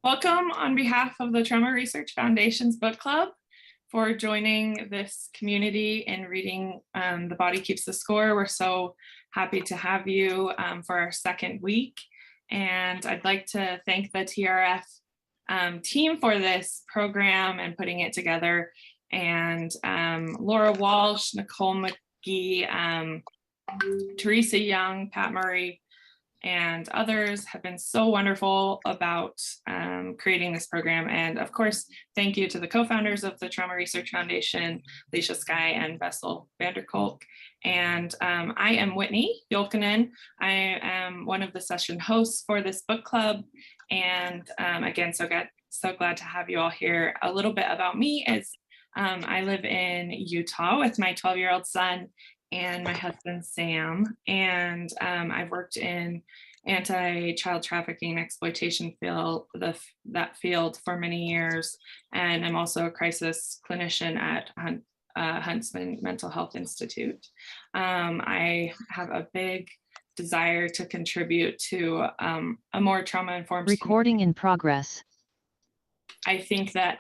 Welcome on behalf of the Trauma Research Foundation's book club for joining this community in reading The Body Keeps the Score. We're so happy to have you for our second week. And I'd like to thank the TRF team for this program and putting it together. And Laura Walsh, Nicole McGee, Teresa Young, Pat Murray, and others have been so wonderful about creating this program. And of course, thank you to the co-founders of the Trauma Research Foundation, Leisha Skye and Bessel Vanderkolk. And I am Whitney Jolkinen. I am one of the session hosts for this book club. And again, so glad to have you all here. A little bit about me is I live in Utah with my 12-year-old son and my husband, Sam. And I've worked in anti-child trafficking exploitation field, that field for many years. And I'm also a crisis clinician at Huntsman Mental Health Institute. I have a big desire to contribute to a more trauma-informed recording in progress. I think that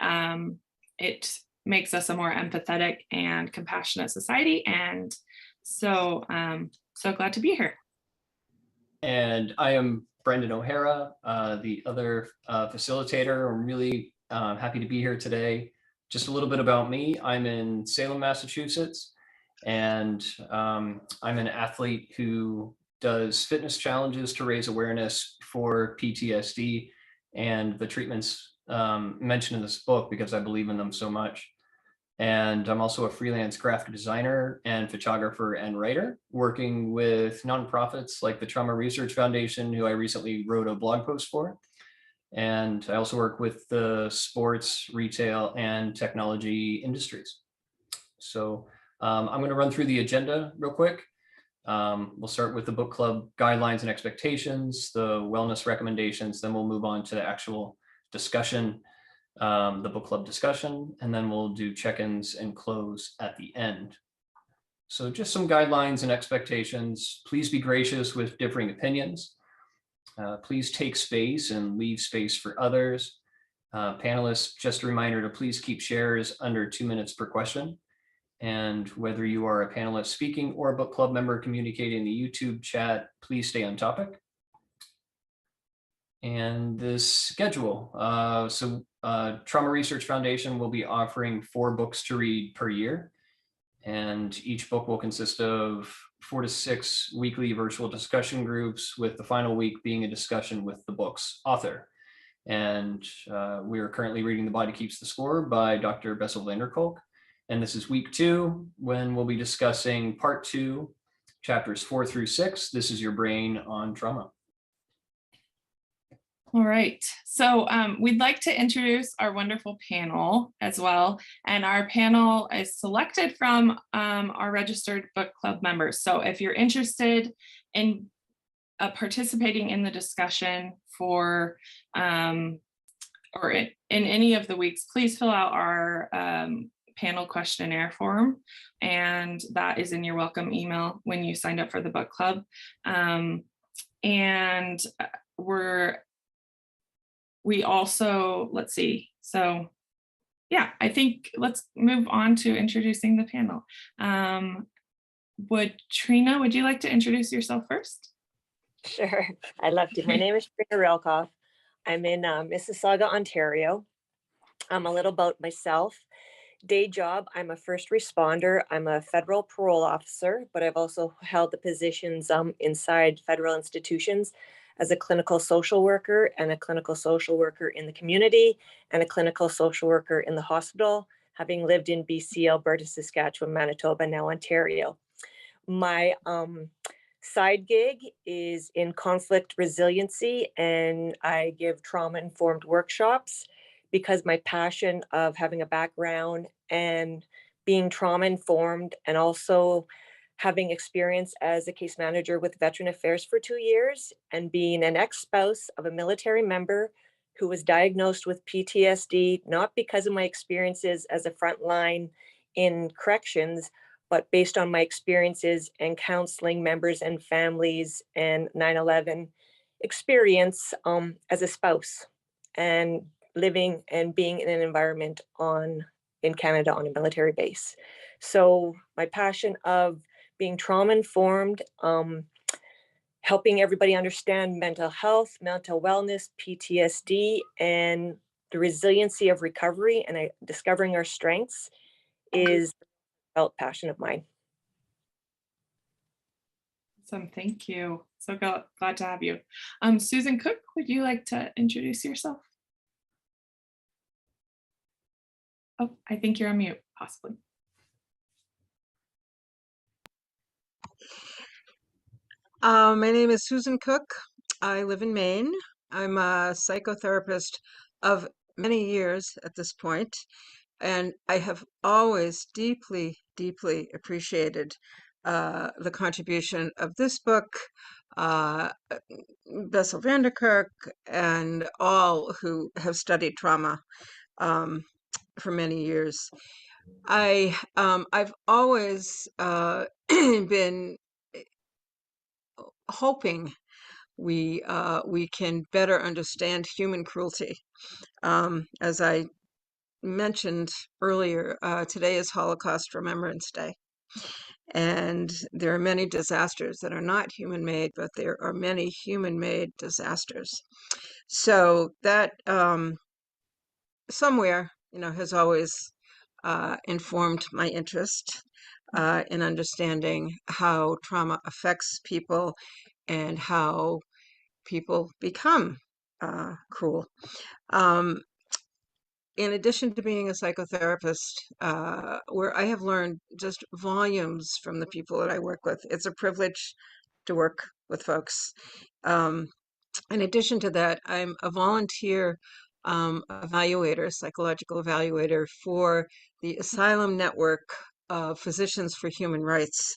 it makes us a more empathetic and compassionate society. And so glad to be here. And I am Brendan O'Hara, the other facilitator. I'm really happy to be here today. Just a little bit about me. I'm in Salem, Massachusetts, and I'm an athlete who does fitness challenges to raise awareness for PTSD and the treatments mentioned in this book because I believe in them so much. And I'm also a freelance graphic designer and photographer and writer, working with nonprofits like the Trauma Research Foundation, who I recently wrote a blog post for. And I also work with the sports, retail, and technology industries. So I'm going to run through the agenda real quick. We'll start with the book club guidelines and expectations, the wellness recommendations, then we'll move on to the actual discussion, the book club discussion, and then we'll do check-ins and close at the end. So just some guidelines and expectations. Please be gracious with differing opinions. Please take space and leave space for others. Panelists, just a reminder to please keep shares under 2 minutes per question. And whether you are a panelist speaking or a book club member communicating in the YouTube chat, please stay on topic. And the schedule. Trauma Research Foundation will be offering 4 books to read per year. And each book will consist of 4 to 6 weekly virtual discussion groups, with the final week being a discussion with the book's author. And we are currently reading The Body Keeps the Score by Dr. Bessel Vanderkolk. And this is week 2, when we'll be discussing part 2, chapters 4 through 6. This is Your Brain on Trauma. All right, so we'd like to introduce our wonderful panel as well. And our panel is selected from our registered book club members. So if you're interested in participating in the discussion for, or in any of the weeks, please fill out our panel questionnaire form. And that is in your welcome email when you signed up for the book club. And we also, let's see, so yeah, I think let's move on to introducing the panel. Trina, would you like to introduce yourself first? Sure, I'd love to. My name is Trina Relkoff. I'm in Mississauga, Ontario. A little about myself. Day job, I'm a first responder. I'm a federal parole officer, but I've also held the positions inside federal institutions as a clinical social worker and a clinical social worker in the community and a clinical social worker in the hospital, having lived in BC, Alberta, Saskatchewan, Manitoba, now Ontario. My side gig is in conflict resiliency, and I give trauma-informed workshops because my passion of having a background and being trauma-informed, and also having experience as a case manager with Veteran Affairs for 2 years, and being an ex-spouse of a military member who was diagnosed with PTSD, not because of my experiences as a frontline in corrections, but based on my experiences and counseling members and families and 9/11 experience as a spouse. and living and being in an environment in Canada on a military base. So my passion of being trauma informed, helping everybody understand mental health, mental wellness, PTSD, and the resiliency of recovery and discovering our strengths is a felt passion of mine. Awesome, thank you. So glad to have you. Susan Cook, would you like to introduce yourself? Oh, I think you're on mute, possibly. My name is Susan Cook. I live in Maine. I'm a psychotherapist of many years at this point, and I have always deeply, deeply appreciated the contribution of this book, Bessel van der Kolk, and all who have studied trauma for many years. I've always been hoping we can better understand human cruelty. As I mentioned earlier, today is Holocaust Remembrance Day, and there are many disasters that are not human-made, but there are many human-made disasters. So that somewhere, has always informed my interest in understanding how trauma affects people and how people become cruel. In addition to being a psychotherapist, where I have learned just volumes from the people that I work with, it's a privilege to work with folks. In addition to that, I'm a volunteer evaluator, psychological evaluator for the Asylum Network of Physicians for Human Rights.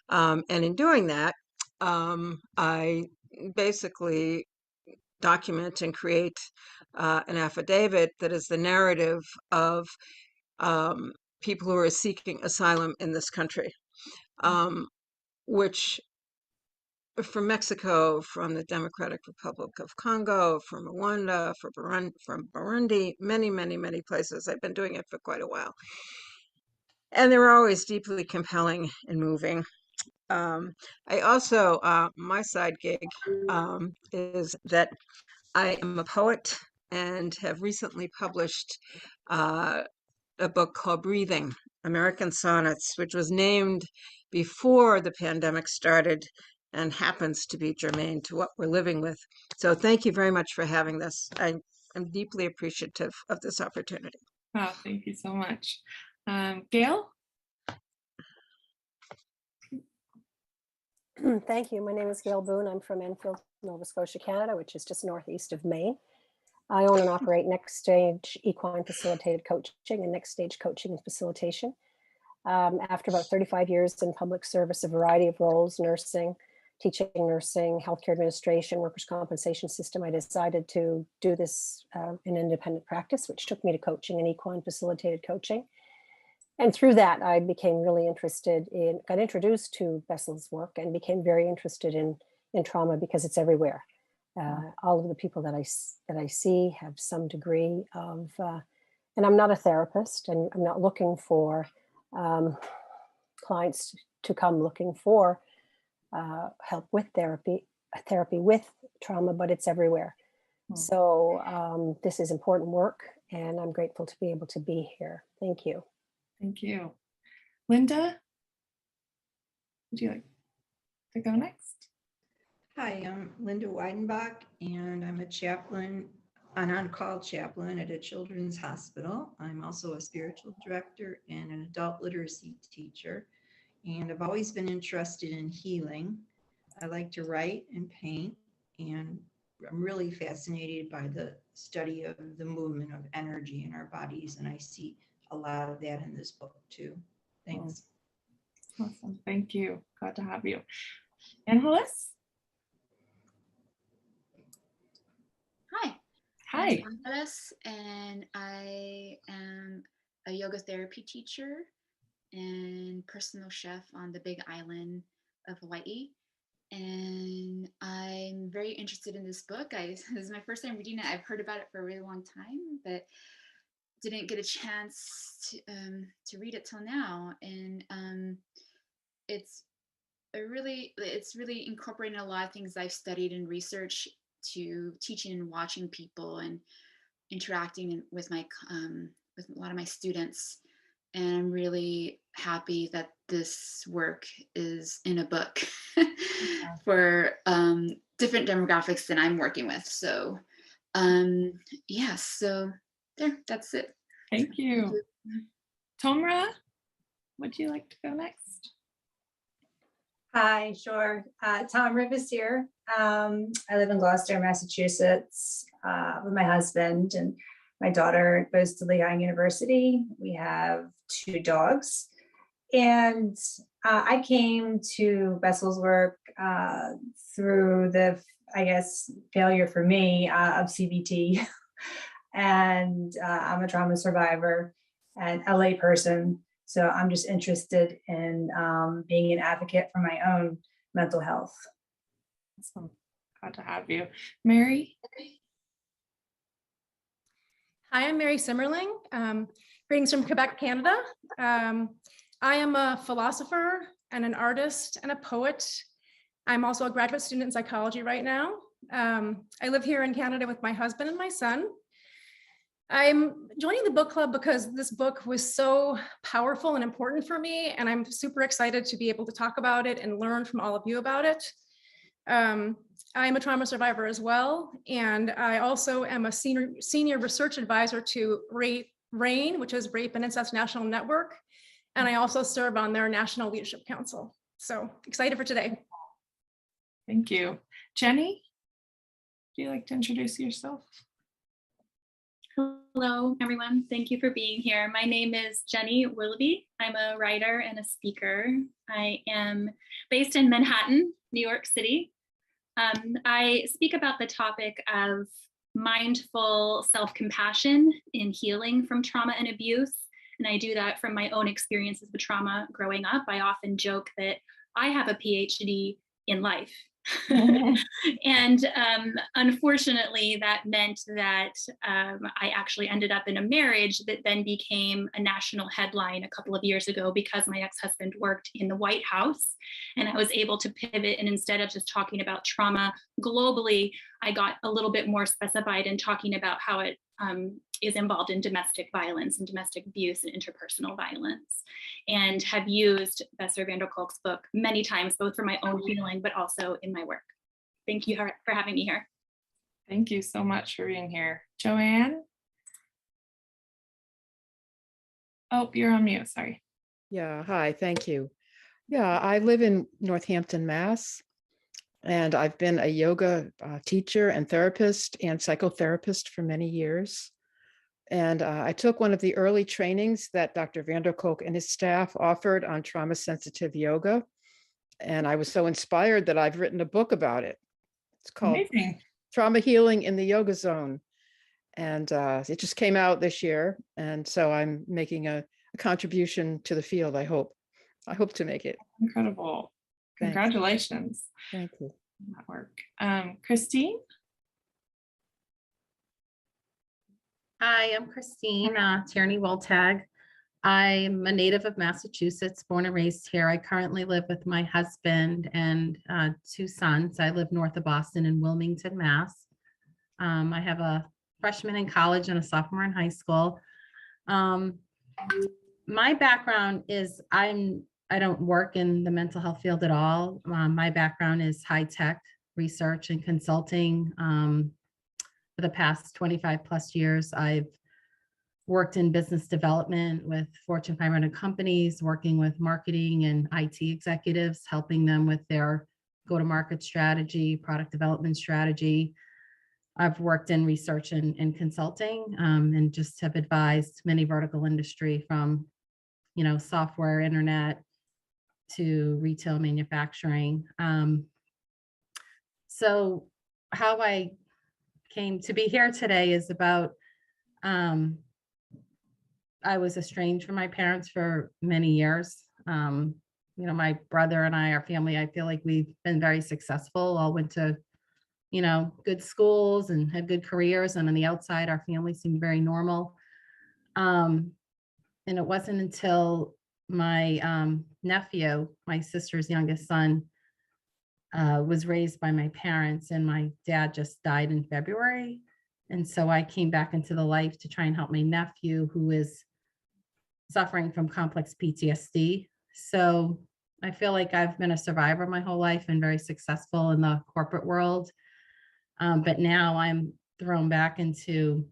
And in doing that, I basically document and create an affidavit that is the narrative of people who are seeking asylum in this country, which from Mexico, from the Democratic Republic of Congo, from Rwanda, from Burundi, many, many, many places. I've been doing it for quite a while. And they're always deeply compelling and moving. I also, my side gig is that I am a poet and have recently published a book called Breathing, American Sonnets, which was named before the pandemic started and happens to be germane to what we're living with. So thank you very much for having this. I'm deeply appreciative of this opportunity. Oh, thank you so much. Gail? Thank you. My name is Gail Boone. I'm from Enfield, Nova Scotia, Canada, which is just northeast of Maine. I own and operate Next Stage Equine Facilitated Coaching and Next Stage Coaching and Facilitation. After about 35 years in public service, a variety of roles, nursing, teaching nursing, healthcare administration, workers' compensation system, I decided to do this in independent practice, which took me to coaching and equine facilitated coaching. And through that, I became really interested got introduced to Bessel's work and became very interested in trauma because it's everywhere. All of the people that I see have some degree of, and I'm not a therapist, and I'm not looking for clients to come looking for help with therapy with trauma, but it's everywhere. So this is important work, and I'm grateful to be able to be here. Thank you. Thank you. Linda, would you like to go next? Hi, I'm Linda Weidenbach, and I'm a chaplain, an on-call chaplain at a children's hospital. I'm also a spiritual director and an adult literacy teacher, and I've always been interested in healing. I like to write and paint, and I'm really fascinated by the study of the movement of energy in our bodies, and I see a lot of that in this book too. Thanks. Awesome, thank you. Glad to have you. Angeles? Hi. Hi. I'm Angeles, and I am a yoga therapy teacher and personal chef on the Big Island of Hawaii. and I'm very interested in this book. This is my first time reading it. I've heard about it for a really long time, but didn't get a chance to read it till now. And it's really incorporating a lot of things I've studied and researched to teaching and watching people and interacting with with a lot of my students. And I'm really happy that this work is in a book for different demographics than I'm working with. So yes, so there, that's it. Thank you. Tomra, would you like to go next? Hi, sure. Tom Rivas here. I live in Gloucester, Massachusetts, with my husband, and my daughter goes to Lehigh University. We have 2 dogs. And I came to Bessel's work through the, I guess, failure for me of CBT. And I'm a trauma survivor and LA person. So I'm just interested in being an advocate for my own mental health. Awesome. Glad to have you. Mary? Hi, I'm Mary Simmerling. Greetings from Quebec, Canada. I am a philosopher and an artist and a poet. I'm also a graduate student in psychology right now. I live here in Canada with my husband and my son. I'm joining the book club because this book was so powerful and important for me, and I'm super excited to be able to talk about it and learn from all of you about it. I'm a trauma survivor as well, and I also am a senior research advisor to RAIN, which is Rape and Incest National Network, and I also serve on their National Leadership Council. So excited for today. Thank you. Jenny, would you like to introduce yourself? Hello, everyone. Thank you for being here. My name is Jenny Willoughby. I'm a writer and a speaker. I am based in Manhattan, New York City. I speak about the topic of mindful self-compassion in healing from trauma and abuse. And I do that from my own experiences with trauma growing up. I often joke that I have a PhD in life. And unfortunately, that meant that I actually ended up in a marriage that then became a national headline a couple of years ago because my ex-husband worked in the White House, and I was able to pivot, and instead of just talking about trauma globally, I got a little bit more specified in talking about how it is involved in domestic violence and domestic abuse and interpersonal violence, and have used Besser van der Kolk's book many times, both for my own healing, but also in my work. Thank you for having me here. Thank you so much for being here. Joanne? Oh, you're on mute, sorry. Yeah, hi, thank you. Yeah, I live in Northampton, Mass. And I've been a yoga teacher and therapist and psychotherapist for many years. And I took one of the early trainings that Dr. van der Kolk and his staff offered on trauma-sensitive yoga. And I was so inspired that I've written a book about it. It's called Amazing. Trauma Healing in the Yoga Zone. And it just came out this year. And so I'm making a contribution to the field, I hope. I hope to make it. Incredible. Thanks. Congratulations. Thank you. That work. Christine? Hi, I'm Christine Tierney Woltag. I'm a native of Massachusetts, born and raised here. I currently live with my husband and 2 sons. I live north of Boston in Wilmington, Mass. I have a freshman in college and a sophomore in high school. My background is I don't work in the mental health field at all. My background is high tech research and consulting. For the past 25 plus years, I've worked in business development with Fortune 500 companies, working with marketing and IT executives, helping them with their go-to-market strategy, product development strategy. I've worked in research and consulting, and just have advised many vertical industry from, software, internet, to retail manufacturing. So how I came to be here today is about, I was estranged from my parents for many years. my brother and I, our family, I feel like we've been very successful, all went to, good schools and had good careers. And on the outside, our family seemed very normal. And it wasn't until my nephew, my sister's youngest son, was raised by my parents, and my dad just died in February. And so I came back into the life to try and help my nephew, who is suffering from complex PTSD. So I feel like I've been a survivor my whole life and very successful in the corporate world. But now I'm thrown back into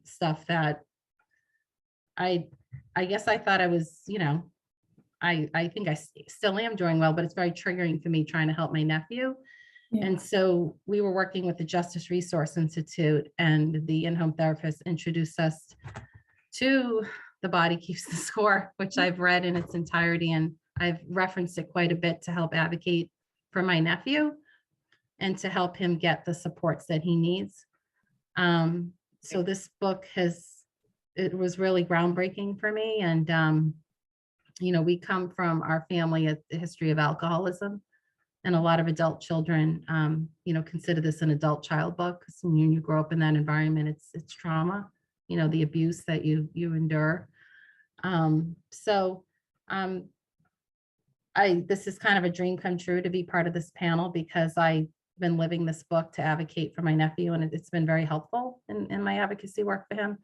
stuff that I guess I thought I was, I think I still am doing well, but it's very triggering for me trying to help my nephew. Yeah. And so we were working with the Justice Resource Institute, and the in-home therapist introduced us to The Body Keeps the Score, which I've read in its entirety, and I've referenced it quite a bit to help advocate for my nephew and to help him get the supports that he needs. So this book it was really groundbreaking for me. And, we come from our family, a history of alcoholism, and a lot of adult children, consider this an adult child book. Because when you grow up in that environment, it's trauma, the abuse that you endure. This is kind of a dream come true to be part of this panel, because I've been living this book to advocate for my nephew, and it's been very helpful in my advocacy work for him.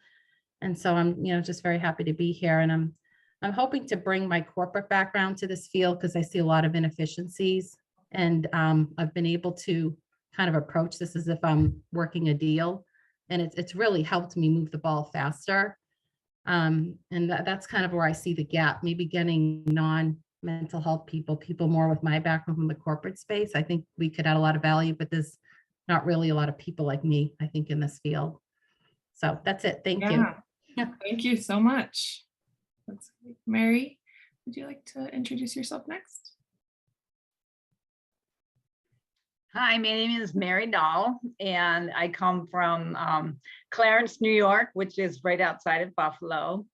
And so I'm, just very happy to be here. And I'm hoping to bring my corporate background to this field, because I see a lot of inefficiencies. And I've been able to kind of approach this as if I'm working a deal. And it's really helped me move the ball faster. And that's kind of where I see the gap, maybe getting non-mental health people more with my background from the corporate space. I think we could add a lot of value, but there's not really a lot of people like me, I think, in this field. So that's it. Thank you. Thank you so much. That's great. Mary, would you like to introduce yourself next? Hi, my name is Mary Dahl, and I come from Clarence, New York, which is right outside of Buffalo.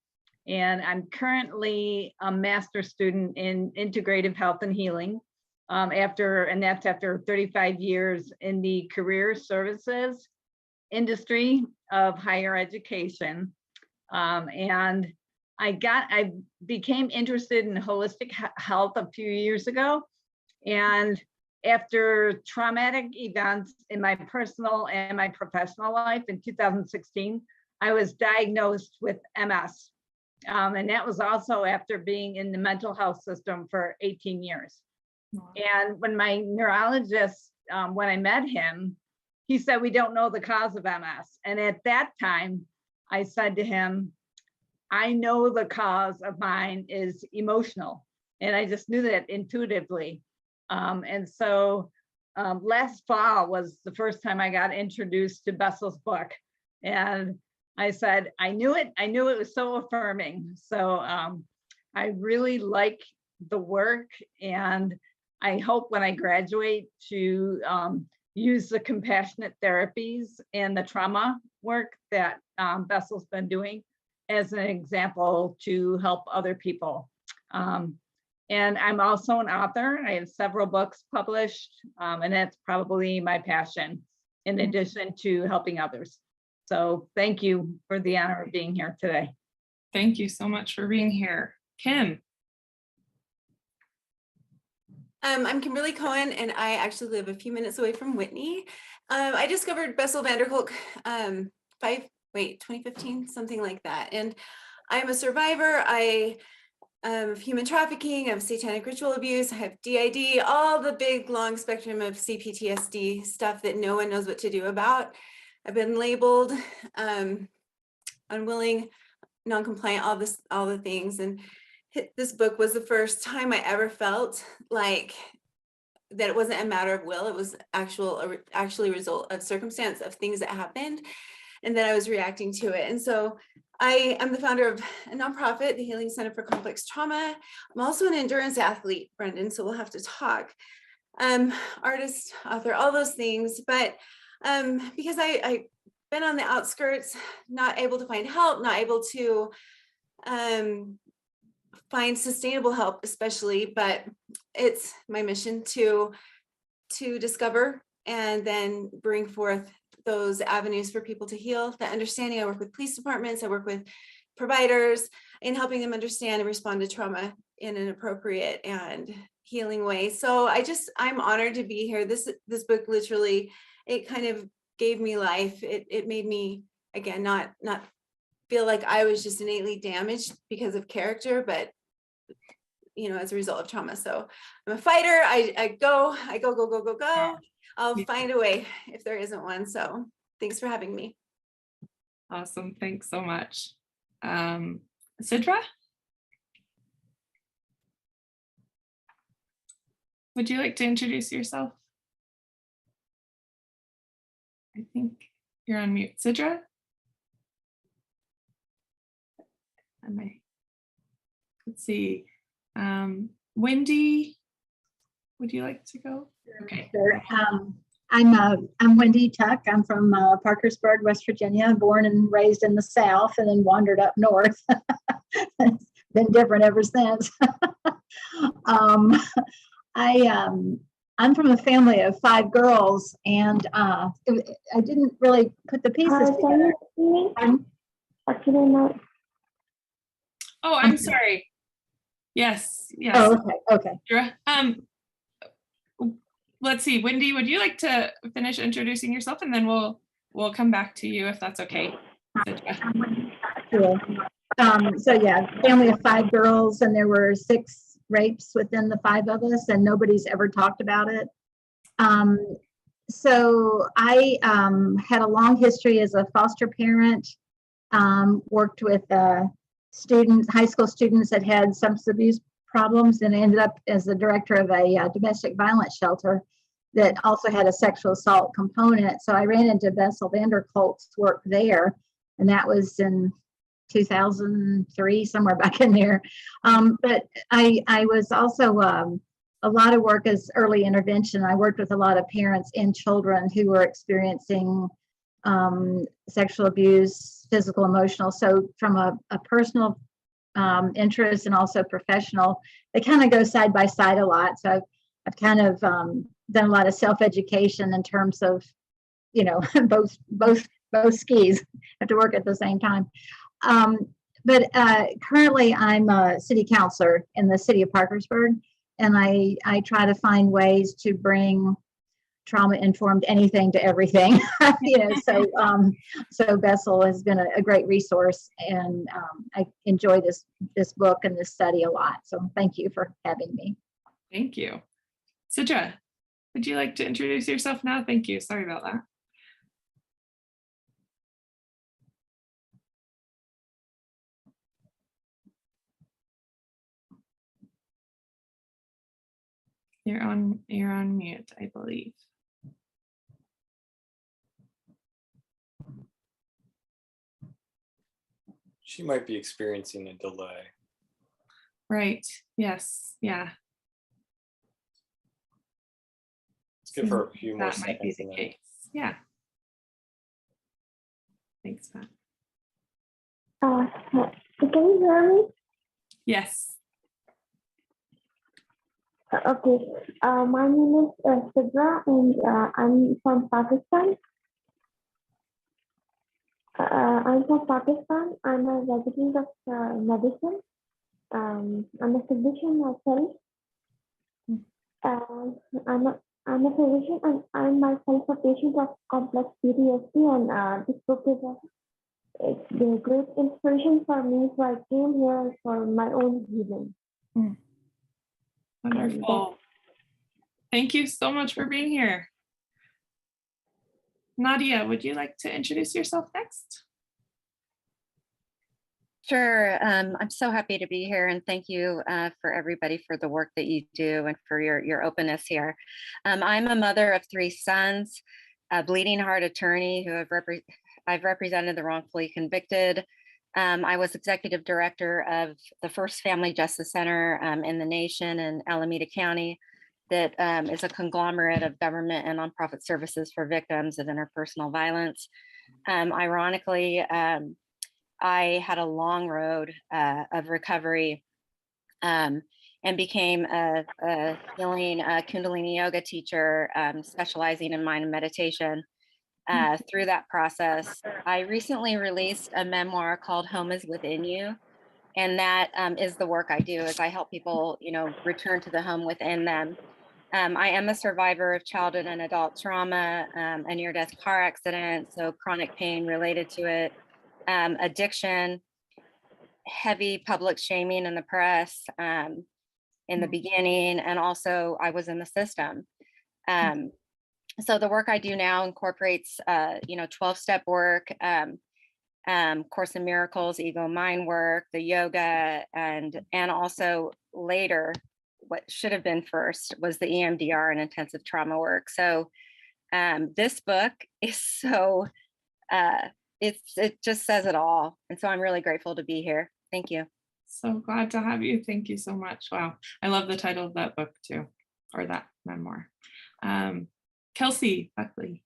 And I'm currently a master's student in integrative health and healing. That's after 35 years in the career services industry of higher education. And I became interested in holistic health a few years ago. And after traumatic events in my personal and my professional life in 2016, I was diagnosed with MS. And that was also after being in the mental health system for 18 years. Wow. And when my neurologist, when I met him, he said, "We don't know the cause of MS." And at that time, I said to him, "I know the cause of mine is emotional." And I just knew that intuitively. And so last fall was the first time I got introduced to Bessel's book. And I said, I knew it was so affirming. So I really like the work, and I hope when I graduate to use the compassionate therapies and the trauma work that Bessel's been doing as an example to help other people. And I'm also an author. I have several books published, and that's probably my passion, in addition to helping others. So thank you for the honor of being here today. Thank you so much for being here. Kim. I'm Kimberly Cohen, and I actually live a few minutes away from Whitney. I discovered Bessel van der Kolk 2015, something like that. And I'm a survivor. I of human trafficking, of satanic ritual abuse, I have DID, all the big long spectrum of CPTSD stuff that no one knows what to do about. I've been labeled unwilling, non-compliant, all the things. And this book was the first time I ever felt like that it wasn't a matter of will, it was actually a result of circumstance, of things that happened, and that I was reacting to it. And so I am the founder of a nonprofit, the Healing Center for Complex Trauma. I'm also an endurance athlete, Brendan, so we'll have to talk. Artist, author, all those things. But because I've been on the outskirts, not able to find help, not able to find sustainable help, especially, but it's my mission to discover and then bring forth those avenues for people to heal. The understanding, I work with police departments, I work with providers in helping them understand and respond to trauma in an appropriate and healing way. So I'm honored to be here. This book literally, it kind of gave me life. It made me, again, not feel like I was just innately damaged because of character, but as a result of trauma. So I'm a fighter. I go. I'll find a way if there isn't one. So thanks for having me. Awesome. Thanks so much. Sidra? Would you like to introduce yourself? I think you're on mute. Sidra? Let's see. Wendy, would you like to go? Okay. Sure. I'm Wendy Tuck. I'm from Parkersburg, West Virginia, born and raised in the South and then wandered up north. It's been different ever since. I'm from a family of 5 girls, and I didn't really put the pieces together. Oh, I'm sorry. Yes. Oh, okay. Let's see, Wendy, would you like to finish introducing yourself, and then we'll come back to you if that's okay. Sure. So yeah, family of 5 girls, and there were 6 rapes within the 5 of us, and nobody's ever talked about it. So I had a long history as a foster parent, worked with high school students that had substance abuse problems, and ended up as the director of a domestic violence shelter that also had a sexual assault component. So I ran into Bessel van der Kolk's work there, and that was in 2003, somewhere back in there. But I was also a lot of work as early intervention. I worked with a lot of parents and children who were experiencing sexual abuse, physical, emotional. So from a personal interest and also professional, they kind of go side by side a lot. So I've kind of done a lot of self-education in terms of, both skis have to work at the same time. But currently I'm a city councilor in the city of Parkersburg, and I try to find ways to bring trauma-informed anything to everything. So Bessel has been a great resource, and I enjoy this book and this study a lot. So thank you for having me. Thank you. Sidra, would you like to introduce yourself now? Thank you. Sorry about that. You're on mute, I believe. She might be experiencing a delay. Right. Yes. Yeah. Let's give her a few more That might be seconds. the case. Yeah. Thanks, Pat. Can you hear me? Yes. Okay. My name is Sidra, and I'm from Pakistan. I'm from Pakistan. I'm a resident of medicine. I'm a physician myself. I'm a physician, and I'm myself a patient of complex PTSD. And this book is a great inspiration for me. So I came here for my own healing. Wonderful. Thank you so much for being here. Nadia, would you like to introduce yourself next? Sure. I'm so happy to be here, and thank you for everybody for the work that you do and for your openness here. I'm a mother of 3 sons, a bleeding heart attorney who I've represented the wrongfully convicted. I was executive director of the first Family Justice Center in the nation in Alameda County that is a conglomerate of government and nonprofit services for victims of interpersonal violence. Ironically, I had a long road of recovery and became a healing Kundalini yoga teacher, specializing in mind and meditation. Through that process, I recently released a memoir called Home is Within You. And that is the work I do, is I help people, return to the home within them. I am a survivor of childhood and adult trauma, a near-death car accident, so chronic pain related to it, addiction, heavy public shaming in the press in the beginning, and also I was in the system. So the work I do now incorporates, 12-step work, Course in Miracles, ego mind work, the yoga, and also later, what should have been first was the EMDR and intensive trauma work. So this book is so, it just says it all. And so I'm really grateful to be here. Thank you. So glad to have you. Thank you so much. Wow. I love the title of that book too, or that memoir. Kelsey Buckley.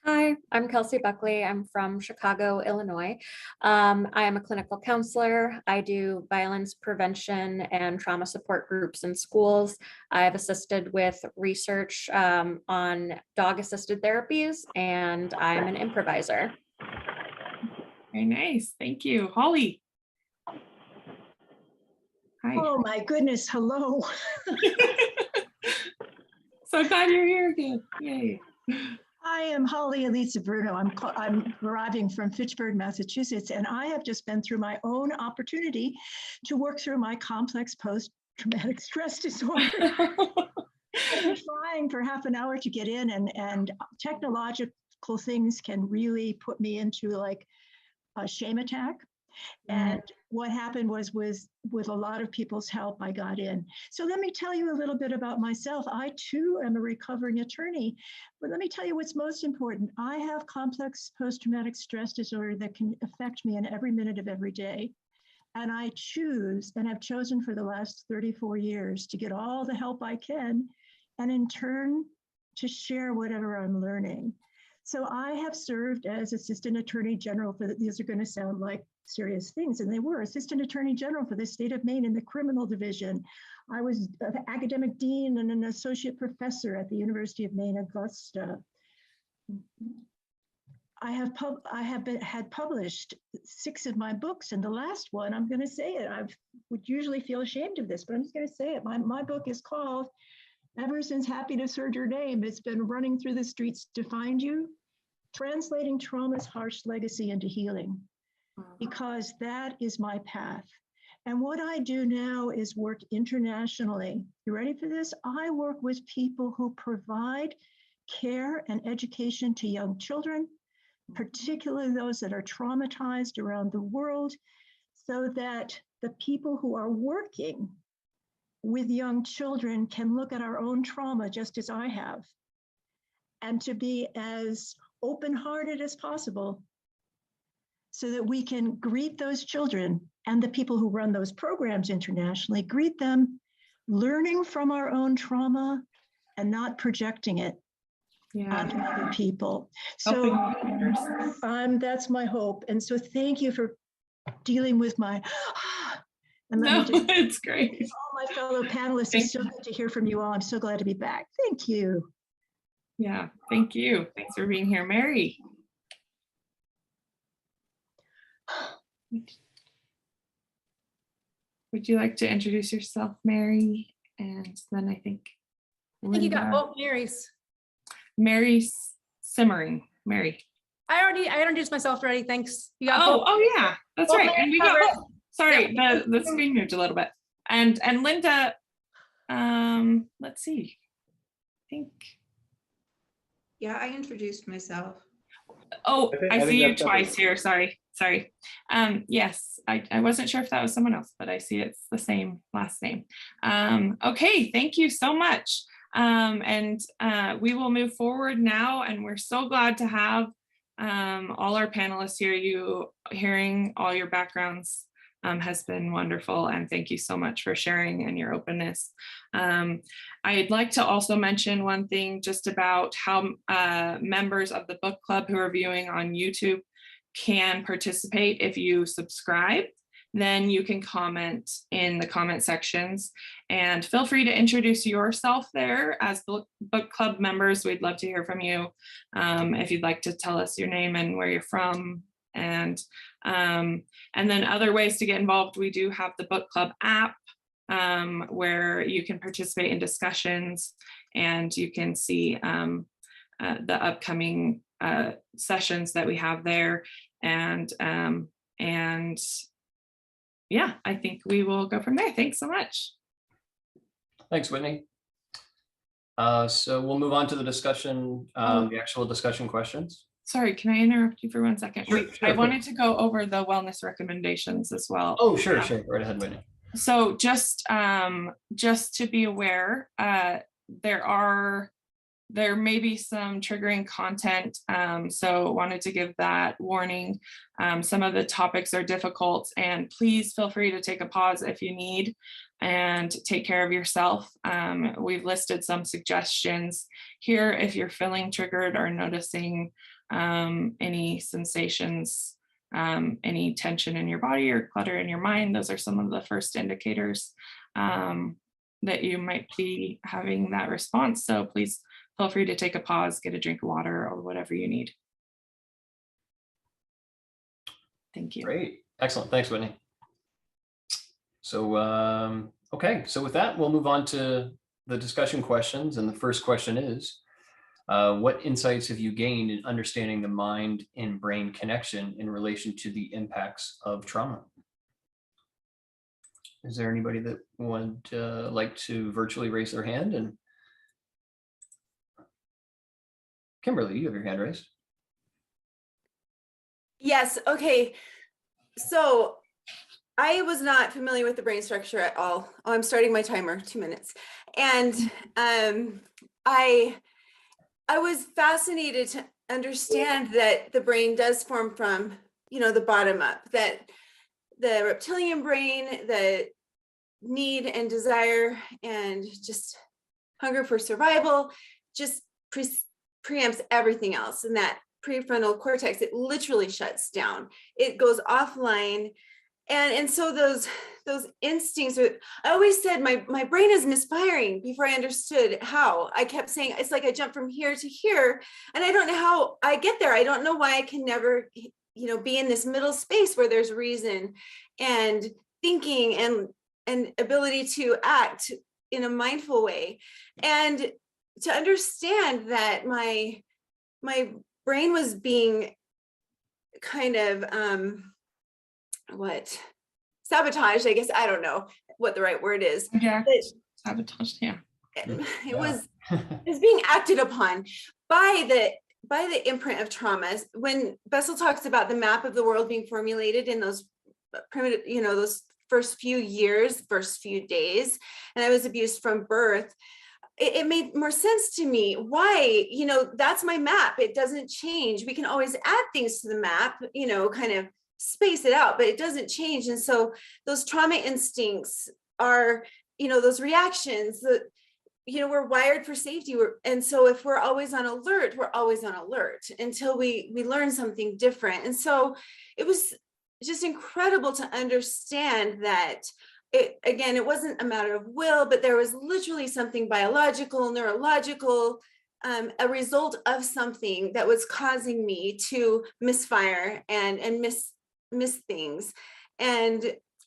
Hi, I'm Kelsey Buckley. I'm from Chicago, Illinois. I am a clinical counselor. I do violence prevention and trauma support groups in schools. I've assisted with research on dog-assisted therapies, and I'm an improviser. Very nice. Thank you. Holly. Hi. Oh my goodness, hello. So glad you're here again. Yay. I am Holly Elisa Bruno. I'm arriving from Fitchburg, Massachusetts, and I have just been through my own opportunity to work through my complex post-traumatic stress disorder. I've been trying for half an hour to get in, and technological things can really put me into like a shame attack. And what happened was with a lot of people's help, I got in. So let me tell you a little bit about myself. I too am a recovering attorney, but let me tell you what's most important. I have complex post-traumatic stress disorder that can affect me in every minute of every day. And I choose, and have chosen for the last 34 years, to get all the help I can, and in turn, to share whatever I'm learning. So I have served as Assistant Attorney General for these are going to sound like serious things, and they were Assistant Attorney General for the state of Maine in the criminal division. I was an academic dean and an associate professor at the University of Maine, Augusta. I had published 6 of my books, and the last one, I'm going to say it, I would usually feel ashamed of this, but I'm just going to say it. My book is called Ever Since Happiness Heard Your Name. It's been running through the streets to find you, translating trauma's harsh legacy into healing, because that is my path. And what I do now is work internationally. You ready for this? I work with people who provide care and education to young children, particularly those that are traumatized around the world, so that the people who are working with young children can look at our own trauma, just as I have, and to be as open-hearted as possible, so that we can greet those children and the people who run those programs internationally, greet them learning from our own trauma and not projecting it onto other people. So that's my hope. And so thank you for dealing with my, and it's great. All my fellow panelists, it's so good to hear from you all. I'm so glad to be back. Thank you. Yeah, thank you. Thanks for being here, Mary. Would you like to introduce yourself, Mary? And then I think think you got both Marys. Mary Simmering. Mary. I introduced myself already. Thanks. You got oh yeah, that's right. And we got sorry, the screen moved a little bit. And Linda, let's see. I think. Yeah, I introduced myself. Oh, I see you twice here. Sorry. Yes, I wasn't sure if that was someone else, but I see it's the same last name. Okay, thank you so much. And we will move forward now, and we're so glad to have all our panelists here. Hearing all your backgrounds has been wonderful, and thank you so much for sharing and your openness. I'd like to also mention one thing just about how members of the book club who are viewing on YouTube can participate if you subscribe. then you can comment in the comment sections, and feel free to introduce yourself there. As book club members, we'd love to hear from you. If you'd like to tell us your name and where you're from. And then other ways to get involved, we do have the book club app, where you can participate in discussions, and you can see the upcoming sessions that we have there. And yeah, I think we will go from there. Thanks so much. Thanks, Whitney. So we'll move on to the discussion, the actual discussion questions. Sorry, can I interrupt you for 1 second? Sure, I wanted to go over the wellness recommendations as well. Oh, sure, sure. Right ahead, Whitney. So just to be aware, there may be some triggering content, so wanted to give that warning. Some of the topics are difficult, and please feel free to take a pause if you need, and take care of yourself. We've listed some suggestions here if you're feeling triggered or noticing any sensations, any tension in your body or clutter in your mind. Those are some of the first indicators that you might be having that response. So please feel free to take a pause, get a drink of water, or whatever you need. Thank you. Great. Excellent. Thanks, Whitney. So, okay. So with that, we'll move on to the discussion questions. And the first question is, what insights have you gained in understanding the mind and brain connection in relation to the impacts of trauma? Is there anybody that would like to virtually raise their hand? And Kimberly, you have your hand raised. Yes, okay. So I was not familiar with the brain structure at all. Oh, I'm starting my timer, 2 minutes. And I was fascinated to understand that the brain does form from, the bottom up, that the reptilian brain, the need and desire and just hunger for survival, just preempts everything else. And that prefrontal cortex, it literally shuts down. It goes offline. And so those instincts, I always said my brain is misfiring before I understood how. I kept saying, it's like I jump from here to here, and I don't know how I get there. I don't know why I can never, be in this middle space where there's reason and thinking and ability to act in a mindful way. And to understand that my brain was being kind of, sabotaged, I guess. I don't know what the right word is. Yeah, sabotage, yeah. It was being acted upon by the imprint of traumas. When Bessel talks about the map of the world being formulated in those primitive, those first few years, first few days, and I was abused from birth, it made more sense to me. Why, that's my map. It doesn't change. We can always add things to the map, kind of space it out, but it doesn't change. And so those trauma instincts are, those reactions that, we're wired for safety. And so if we're always on alert, we're always on alert until we learn something different. And so it was just incredible to understand that it wasn't a matter of will, but there was literally something biological, neurological, a result of something that was causing me to misfire and miss things. And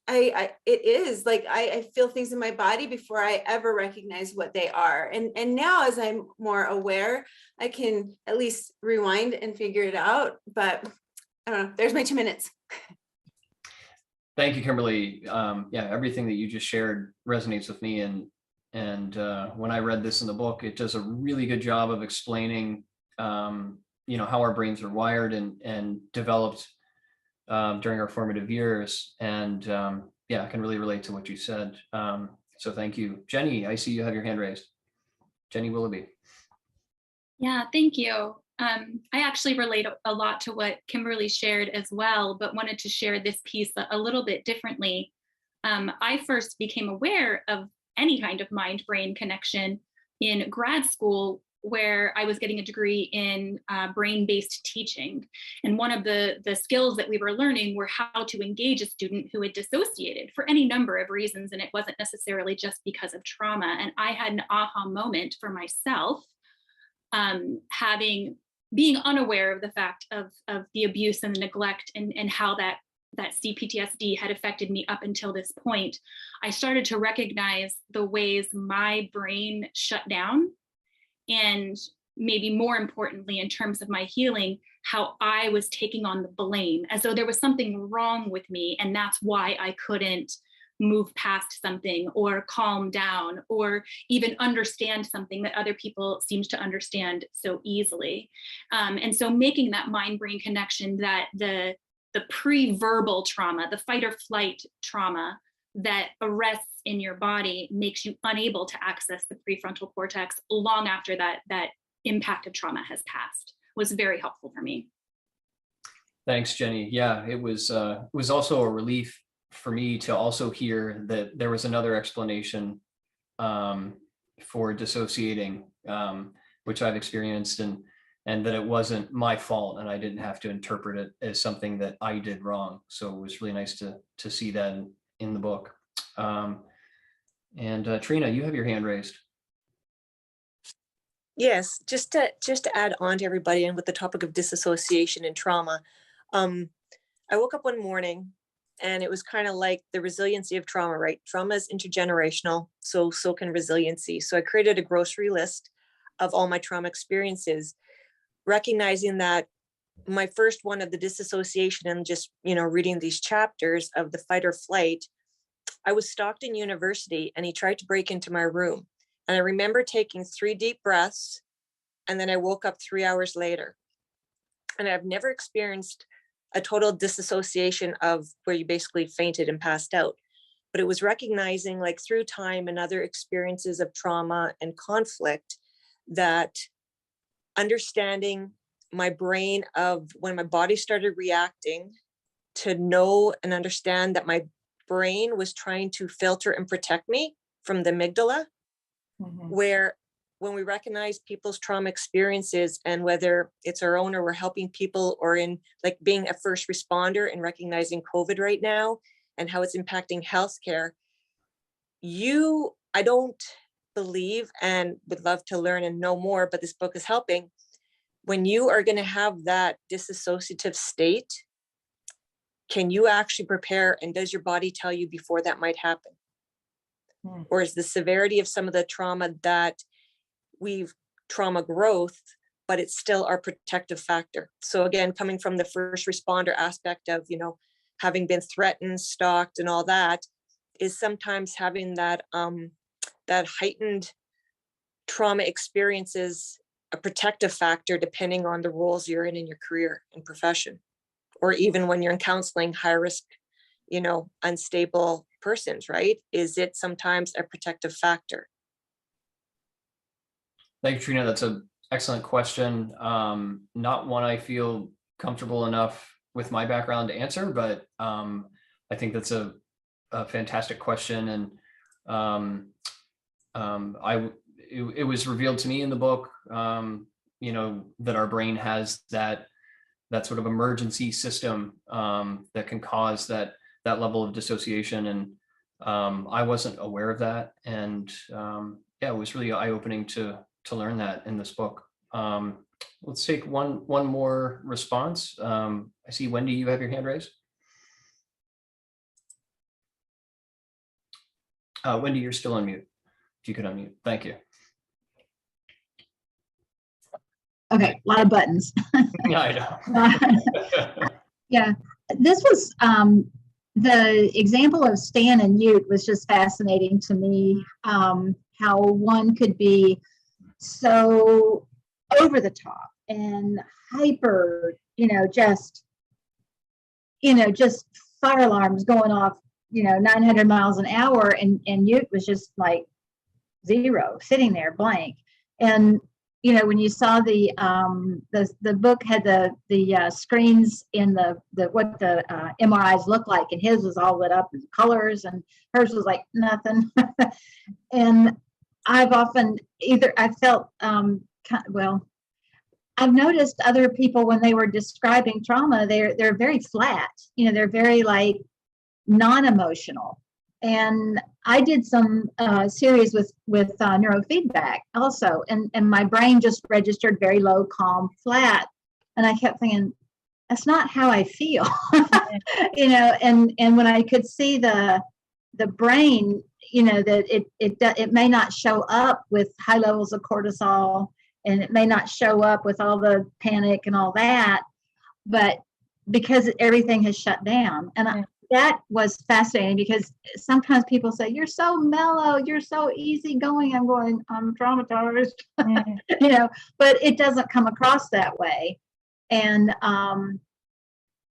it is like I feel things in my body before I ever recognize what they are. And now, as I'm more aware, I can at least rewind and figure it out. But I don't know, there's my 2 minutes. Thank you, Kimberly. Yeah, everything that you just shared resonates with me. And when I read this in the book, it does a really good job of explaining, how our brains are wired and developed during our formative years. And yeah, I can really relate to what you said. So thank you. Jenny, I see you have your hand raised. Jenny Willoughby. Yeah, thank you. I actually relate a lot to what Kimberly shared as well, but wanted to share this piece a little bit differently. I first became aware of any kind of mind-brain connection in grad school where I was getting a degree in brain-based teaching. And one of the skills that we were learning were how to engage a student who had dissociated for any number of reasons. And it wasn't necessarily just because of trauma. And I had an aha moment for myself, being unaware of the fact of the abuse and the neglect and how that CPTSD had affected me up until this point. I started to recognize the ways my brain shut down, and maybe more importantly, in terms of my healing, how I was taking on the blame as though there was something wrong with me. And that's why I couldn't move past something or calm down or even understand something that other people seemed to understand so easily. And so making that mind-brain connection, that the pre-verbal trauma, the fight or flight trauma that arrests in your body makes you unable to access the prefrontal cortex long after that impact of trauma has passed, was very helpful for me. Thanks, Jenny. Yeah, it was also a relief for me to also hear that there was another explanation for dissociating, which I've experienced, and that it wasn't my fault and I didn't have to interpret it as something that I did wrong. So it was really nice to see that in the book. And Trina, you have your hand raised. Yes, just to add on to everybody and with the topic of disassociation and trauma. I woke up one morning and it was kind of like the resiliency of trauma, right? Trauma is intergenerational, so can resiliency. So I created a grocery list of all my trauma experiences, recognizing that my first one of the disassociation and just, reading these chapters of the fight or flight, I was stalked in university and he tried to break into my room. And I remember taking 3 deep breaths and then I woke up 3 hours later. And I've never experienced a total disassociation of where you basically fainted and passed out. But it was recognizing, like, through time and other experiences of trauma and conflict, that understanding my brain of when my body started reacting, to know and understand that my brain was trying to filter and protect me from the amygdala, where when we recognize people's trauma experiences, and whether it's our own or we're helping people, or in like being a first responder and recognizing COVID right now and how it's impacting healthcare, I don't believe, and would love to learn and know more, but this book is helping. When you are going to have that disassociative state, can you actually prepare, and does your body tell you before that might happen? Or is the severity of some of the trauma that trauma growth, but it's still our protective factor? So again, coming from the first responder aspect of, having been threatened, stalked, and all that, is sometimes having that heightened trauma experiences a protective factor, depending on the roles you're in your career and profession, or even when you're in counseling high risk, unstable persons, right? Is it sometimes a protective factor? Thank you, Trina. That's an excellent question. Not one I feel comfortable enough with my background to answer, but I think that's a fantastic question. And it was revealed to me in the book, that our brain has that sort of emergency system that can cause that level of dissociation. And I wasn't aware of that. And it was really eye-opening to learn that in this book. Let's take one more response. I see, Wendy, you have your hand raised. Wendy, you're still on mute. If you could unmute. Thank you. Okay, a lot of buttons. Yeah, I know. Yeah, this was the example of Stan and Ute was just fascinating to me. How one could be so over the top and hyper, just fire alarms going off, 900 miles an hour, and Ute was just like zero, sitting there blank. And when you saw the book had the screens in the what the MRIs look like, and his was all lit up in colors, and hers was like nothing. And I've often I felt well, I've noticed other people when they were describing trauma, they're very flat. You know, they're very like non-emotional. And I did some series with neurofeedback also, and my brain just registered very low, calm, flat, and I kept thinking, that's not how I feel. You know, and when I could see the brain, you know, that it may not show up with high levels of cortisol, and it may not show up with all the panic and all that, but because everything has shut down. And that was fascinating, because sometimes people say, you're so mellow, you're so easygoing. I'm going, I'm traumatized, you know, but it doesn't come across that way. And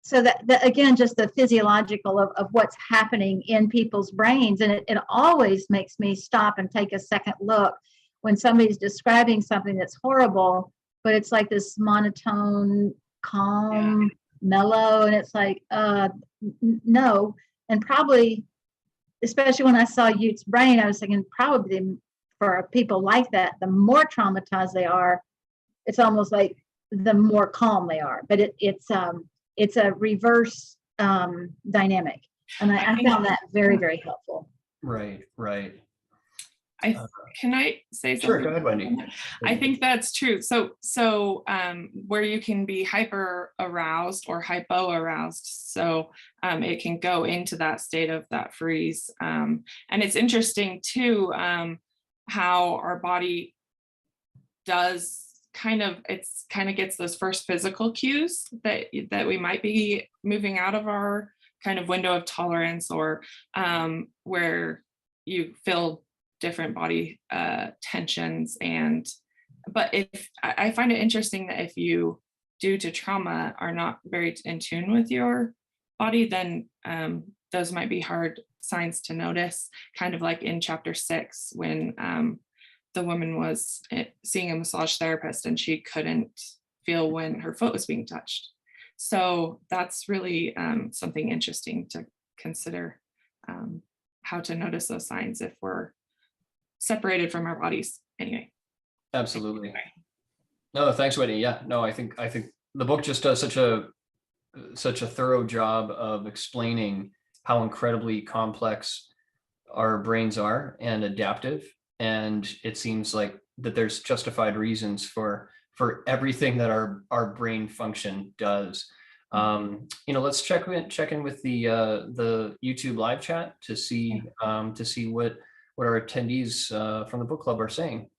so that again, just the physiological of what's happening in people's brains. And it always makes me stop and take a second look when somebody's describing something that's horrible, but it's like this monotone, calm, mellow, and it's like, no. And probably, especially when I saw Ute's brain, I was thinking probably for people like that, the more traumatized they are, it's almost like the more calm they are. But it's a reverse dynamic, and I found that very, very helpful. Right. Can I say something? Sure, go ahead, Wendy. I think that's true. So where you can be hyper aroused or hypo aroused, so it can go into that state of that freeze. And it's interesting too, how our body does kind of gets those first physical cues that we might be moving out of our kind of window of tolerance, or where you feel different body tensions. But if I find it interesting that if you, due to trauma, are not very in tune with your body, then those might be hard signs to notice, kind of like in chapter 6 when the woman was seeing a massage therapist and she couldn't feel when her foot was being touched. So that's really something interesting to consider, how to notice those signs if we're separated from our bodies anyway. Absolutely. No, thanks, Wendy. Yeah, no, I think the book just does such a thorough job of explaining how incredibly complex our brains are and adaptive. And it seems like that there's justified reasons for everything that our brain function does. Let's check in with the YouTube live chat to see what our attendees from the book club are saying.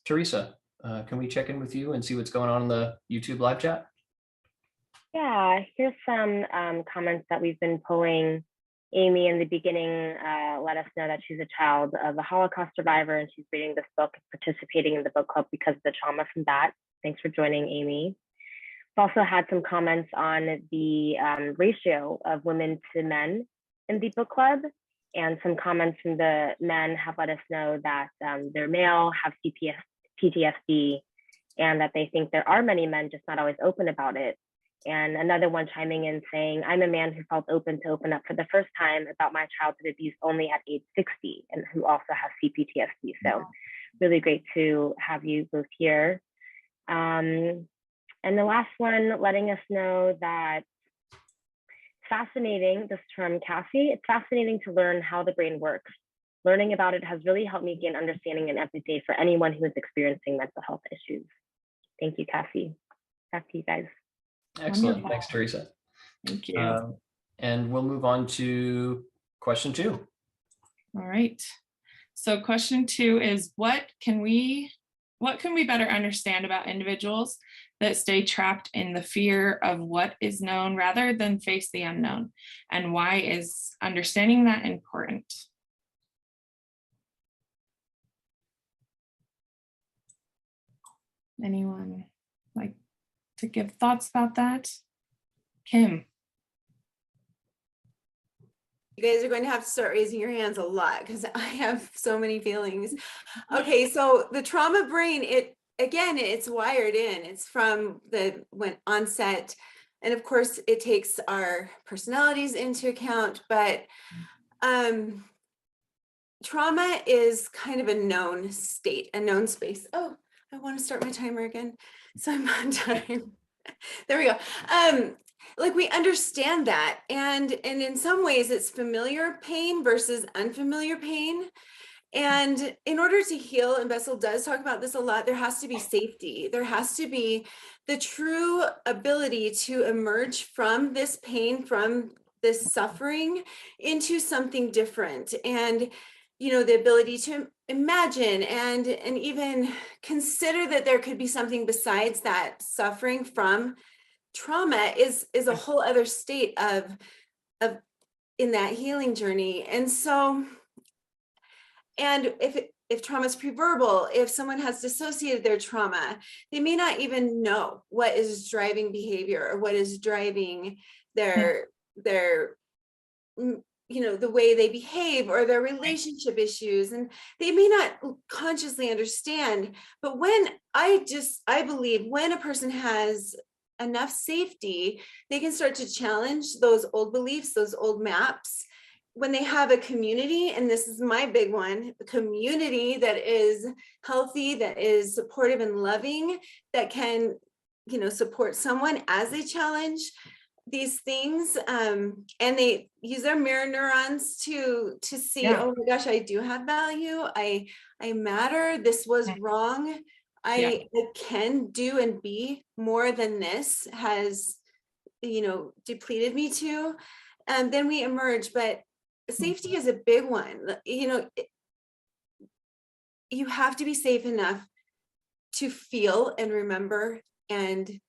Teresa, can we check in with you and see what's going on in the YouTube live chat? Yeah, here's some comments that we've been pulling. Amy in the beginning let us know that she's a child of a Holocaust survivor, and she's reading this book, participating in the book club because of the trauma from that. Thanks for joining, Amy. We've also had some comments on the ratio of women to men in the book club, and some comments from the men have let us know that they're male, have PTSD, and that they think there are many men, just not always open about it. And another one chiming in saying, I'm a man who felt open to open up for the first time about my childhood abuse only at age 60, and who also has CPTSD. So really great to have you both here. And the last one letting us know that fascinating, this from Cassie, it's fascinating to learn how the brain works. Learning about it has really helped me gain understanding and empathy for anyone who is experiencing mental health issues. Thank you, Cassie. Back to you guys. Excellent. Wonderful. Thanks, Teresa. Thank you. And we'll move on to question 2. All right. So question 2 is, what can we better understand about individuals that stay trapped in the fear of what is known rather than face the unknown? And why is understanding that important? Anyone like to give thoughts about that? Kim. You guys are going to have to start raising your hands a lot because I have so many feelings. Okay, so the trauma brain, it's wired in. It's from the onset. And of course, it takes our personalities into account, but trauma is kind of a known state, a known space. Oh, I want to start my timer again. So I'm on time. There we go. Like we understand that. And in some ways it's familiar pain versus unfamiliar pain. And in order to heal, and Bessel does talk about this a lot, there has to be safety. There has to be the true ability to emerge from this pain, from this suffering into something different. And, you know, the ability to imagine and even consider that there could be something besides that suffering from trauma is a whole other state of in that healing journey. And so, and if trauma is preverbal, if someone has dissociated their trauma, they may not even know what is driving behavior or what is driving their you know, the way they behave or their relationship issues, and they may not consciously understand. But when I believe when a person has enough safety, they can start to challenge those old beliefs, those old maps. When they have a community, and this is my big one, a community that is healthy, that is supportive and loving, that can, you know, support someone as they challenge these things, and they use their mirror neurons to see, oh my gosh, I do have value, I matter, this was wrong, I can do and be more than this has, you know, depleted me to, and then we emerge. But safety is a big one. You know, you have to be safe enough to feel and remember and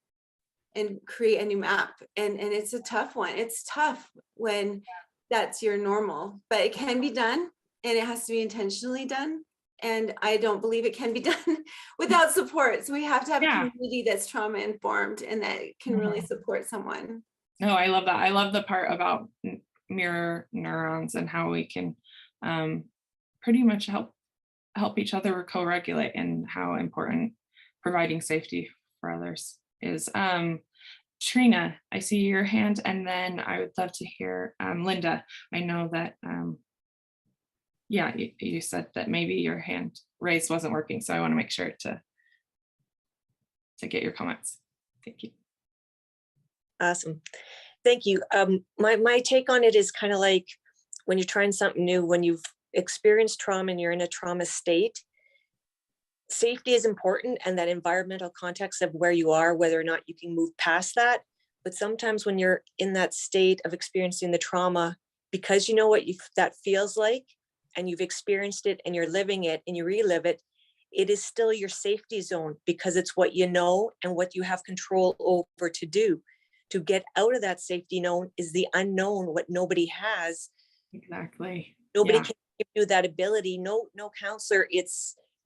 create a new map. And it's a tough one. It's tough when that's your normal, but it can be done, and it has to be intentionally done. And I don't believe it can be done without support. So we have to have a community that's trauma informed and that can really support someone. No, I love that. I love the part about mirror neurons and how we can pretty much help each other co-regulate, and how important providing safety for others is. Trina, I see your hand, and then I would love to hear Linda. I know that you said that maybe your hand raised wasn't working, so I want to make sure to get your comments. Thank you. Awesome. Thank you. My take on it is kind of like when you're trying something new, when you've experienced trauma and you're in a trauma state, safety is important, and that environmental context of where you are, whether or not you can move past that. But sometimes when you're in that state of experiencing the trauma, because you know what that feels like, and you've experienced it and you're living it and you relive it, it is still your safety zone, because it's what you know and what you have control over to do. To get out of that safety zone is the unknown, what nobody has. Exactly. Nobody can give you that ability. No counselor.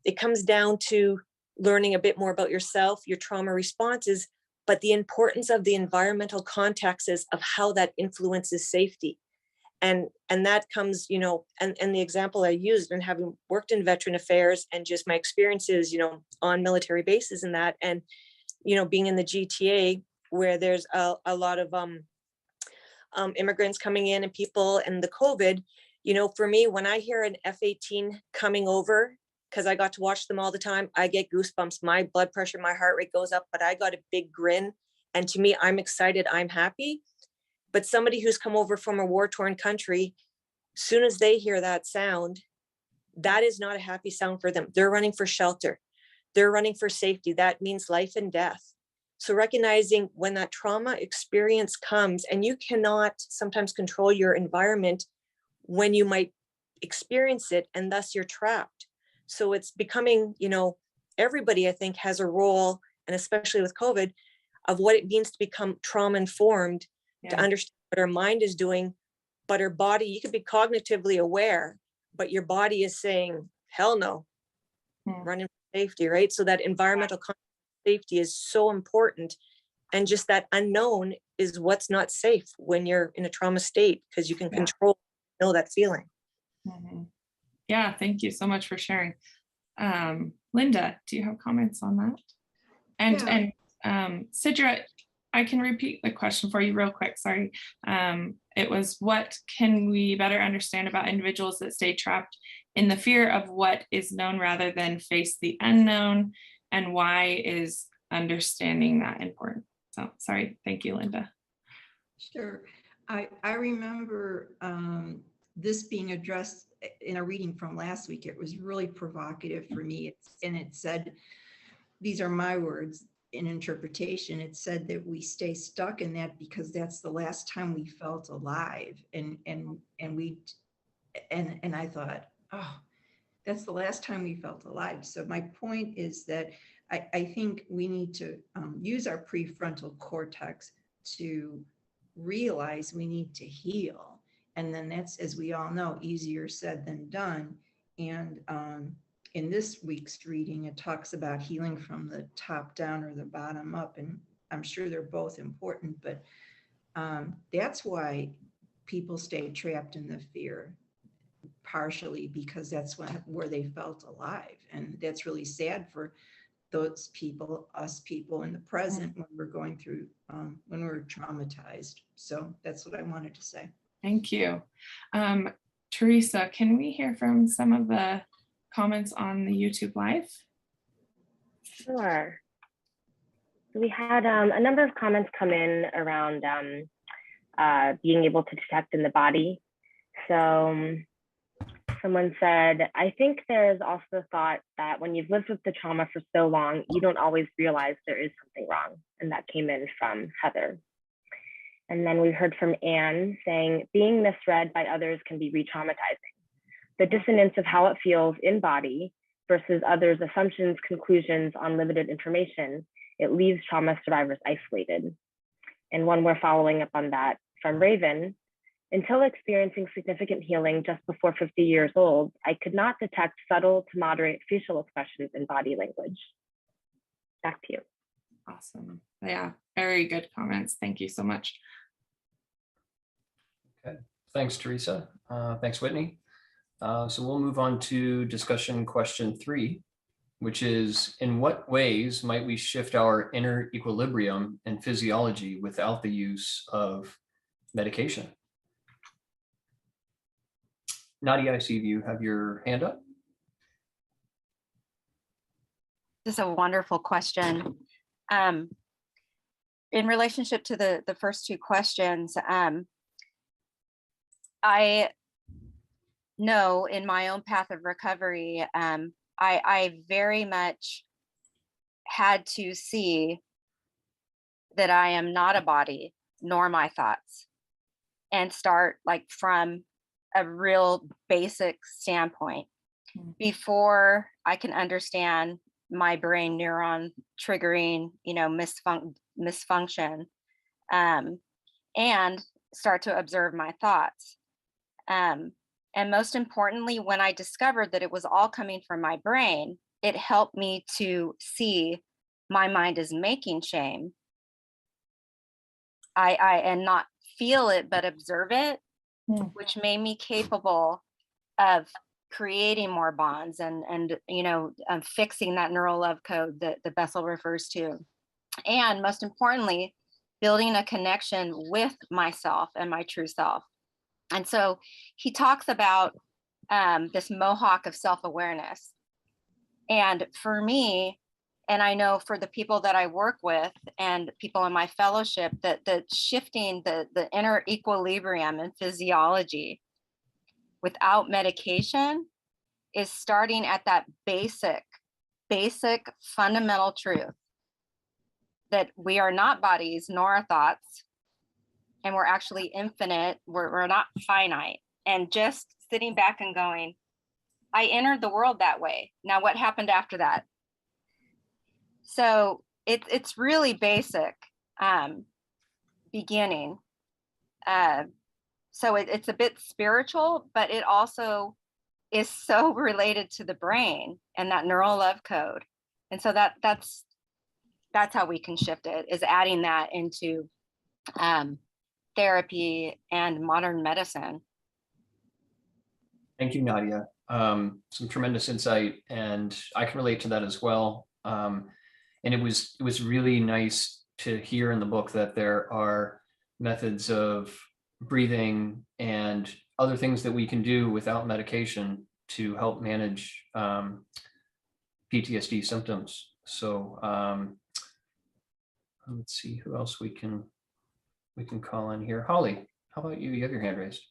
It comes down to learning a bit more about yourself, your trauma responses, but the importance of the environmental contexts of how that influences safety. And that comes, you know, and the example I used, and having worked in veteran affairs and just my experiences, you know, on military bases and that, and, you know, being in the GTA where there's a lot of immigrants coming in and people, and the COVID, you know, for me, when I hear an F-18 coming over, because I got to watch them all the time, I get goosebumps. My blood pressure, my heart rate goes up, but I got a big grin. And to me, I'm excited, I'm happy. But somebody who's come over from a war-torn country, soon as they hear that sound, that is not a happy sound for them. They're running for shelter. They're running for safety. That means life and death. So recognizing when that trauma experience comes, and you cannot sometimes control your environment when you might experience it, and thus you're trapped. So it's becoming, you know, everybody I think has a role, and especially with COVID, of what it means to become trauma informed, to understand what our mind is doing, but our body, you could be cognitively aware, but your body is saying, hell no, running for safety, right? So that environmental safety is so important. And just that unknown is what's not safe when you're in a trauma state, because you can control, know that feeling. Yeah, thank you so much for sharing. Linda, do you have comments on that? And Sidra, I can repeat the question for you real quick, sorry. It was, what can we better understand about individuals that stay trapped in the fear of what is known rather than face the unknown? and why is understanding that important? So sorry, thank you, Linda. Sure. I remember this being addressed in a reading from last week. It was really provocative for me. And it said, these are my words in interpretation. It said that we stay stuck in that because that's the last time we felt alive. And I thought, oh, that's the last time we felt alive. So my point is that I think we need to use our prefrontal cortex to realize we need to heal. And then that's, as we all know, easier said than done. And in this week's reading, it talks about healing from the top down or the bottom up. And I'm sure they're both important, but that's why people stay trapped in the fear, partially because that's where they felt alive. And that's really sad for those people, us people in the present, when we're going through, when we're traumatized. So that's what I wanted to say. Thank you. Teresa, can we hear from some of the comments on the YouTube Live? Sure. So we had a number of comments come in around being able to detect in the body. So someone said, I think there is also the thought that when you've lived with the trauma for so long, you don't always realize there is something wrong. And that came in from Heather. And then we heard from Anne saying, being misread by others can be re-traumatizing. The dissonance of how it feels in body versus others' assumptions, conclusions on limited information, it leaves trauma survivors isolated. And one we're following up on that from Raven, until experiencing significant healing just before 50 years old, I could not detect subtle to moderate facial expressions in body language. Back to you. Awesome. Yeah, very good comments. Thank you so much. Okay, thanks, Teresa. Thanks, Whitney. So we'll move on to discussion question 3, which is, in what ways might we shift our inner equilibrium and physiology without the use of medication? Nadia, I see you have your hand up. This is a wonderful question. In relationship to the first 2 questions, I know in my own path of recovery, I very much had to see that I am not a body nor my thoughts, and start like from a real basic standpoint before I can understand my brain neuron triggering, misfunction, and start to observe my thoughts. And most importantly, when I discovered that it was all coming from my brain, it helped me to see my mind is making shame. And not feel it, but observe it, which made me capable of creating more bonds and fixing that neural love code that Bessel refers to. And most importantly, building a connection with myself and my true self. And so he talks about this mohawk of self-awareness. And for me, and I know for the people that I work with and people in my fellowship, that the shifting the inner equilibrium and physiology without medication is starting at that basic fundamental truth that we are not bodies nor our thoughts, and we're actually infinite. We're not finite. And just sitting back and going, I entered the world that way. Now what happened after that? So it's really basic beginning. So it's a bit spiritual, but it also is so related to the brain and that neural love code. And so that's how we can shift it, is adding that into therapy and modern medicine. Thank you, Nadia. Some tremendous insight, and I can relate to that as well. And it was really nice to hear in the book that there are methods of breathing and other things that we can do without medication to help manage PTSD symptoms. So let's see who else we can call in here. Holly, how about you? You have your hand raised.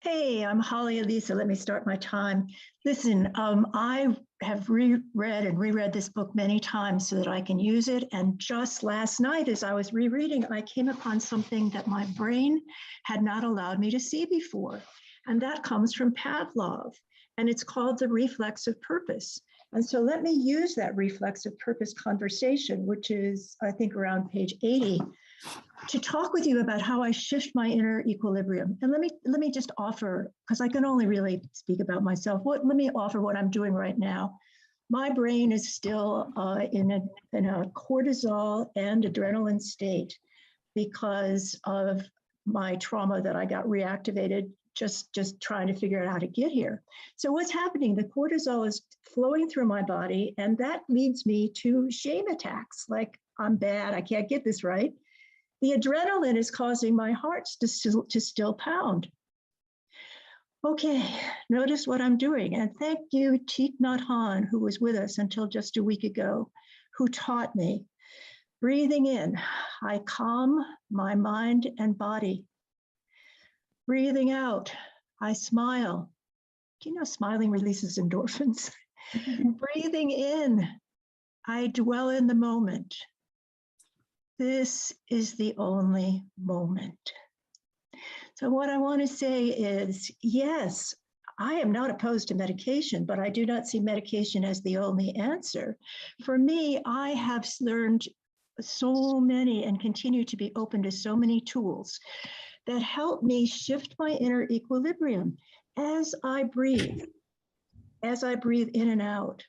Hey, I'm Holly Elisa. Let me start my time. Listen, I have reread and reread this book many times so that I can use it. And just last night, as I was rereading, I came upon something that my brain had not allowed me to see before. And that comes from Pavlov. And it's called the reflexive purpose. And so let me use that reflexive purpose conversation, which is, I think, around page 80, to talk with you about how I shift my inner equilibrium. And let me just offer, because I can only really speak about myself, let me offer what I'm doing right now. My brain is still in a cortisol and adrenaline state because of my trauma that I got reactivated just trying to figure out how to get here. So what's happening? The cortisol is flowing through my body, and that leads me to shame attacks, like I'm bad, I can't get this right. The adrenaline is causing my heart to still pound. Okay, notice what I'm doing. And thank you, Thich Nhat Hanh, who was with us until just a week ago, who taught me. Breathing in, I calm my mind and body. Breathing out, I smile. Do you know smiling releases endorphins? Breathing in, I dwell in the moment. This is the only moment. So what I want to say is, yes, I am not opposed to medication, but I do not see medication as the only answer. For me, I have learned so many and continue to be open to so many tools that help me shift my inner equilibrium as I breathe in and out.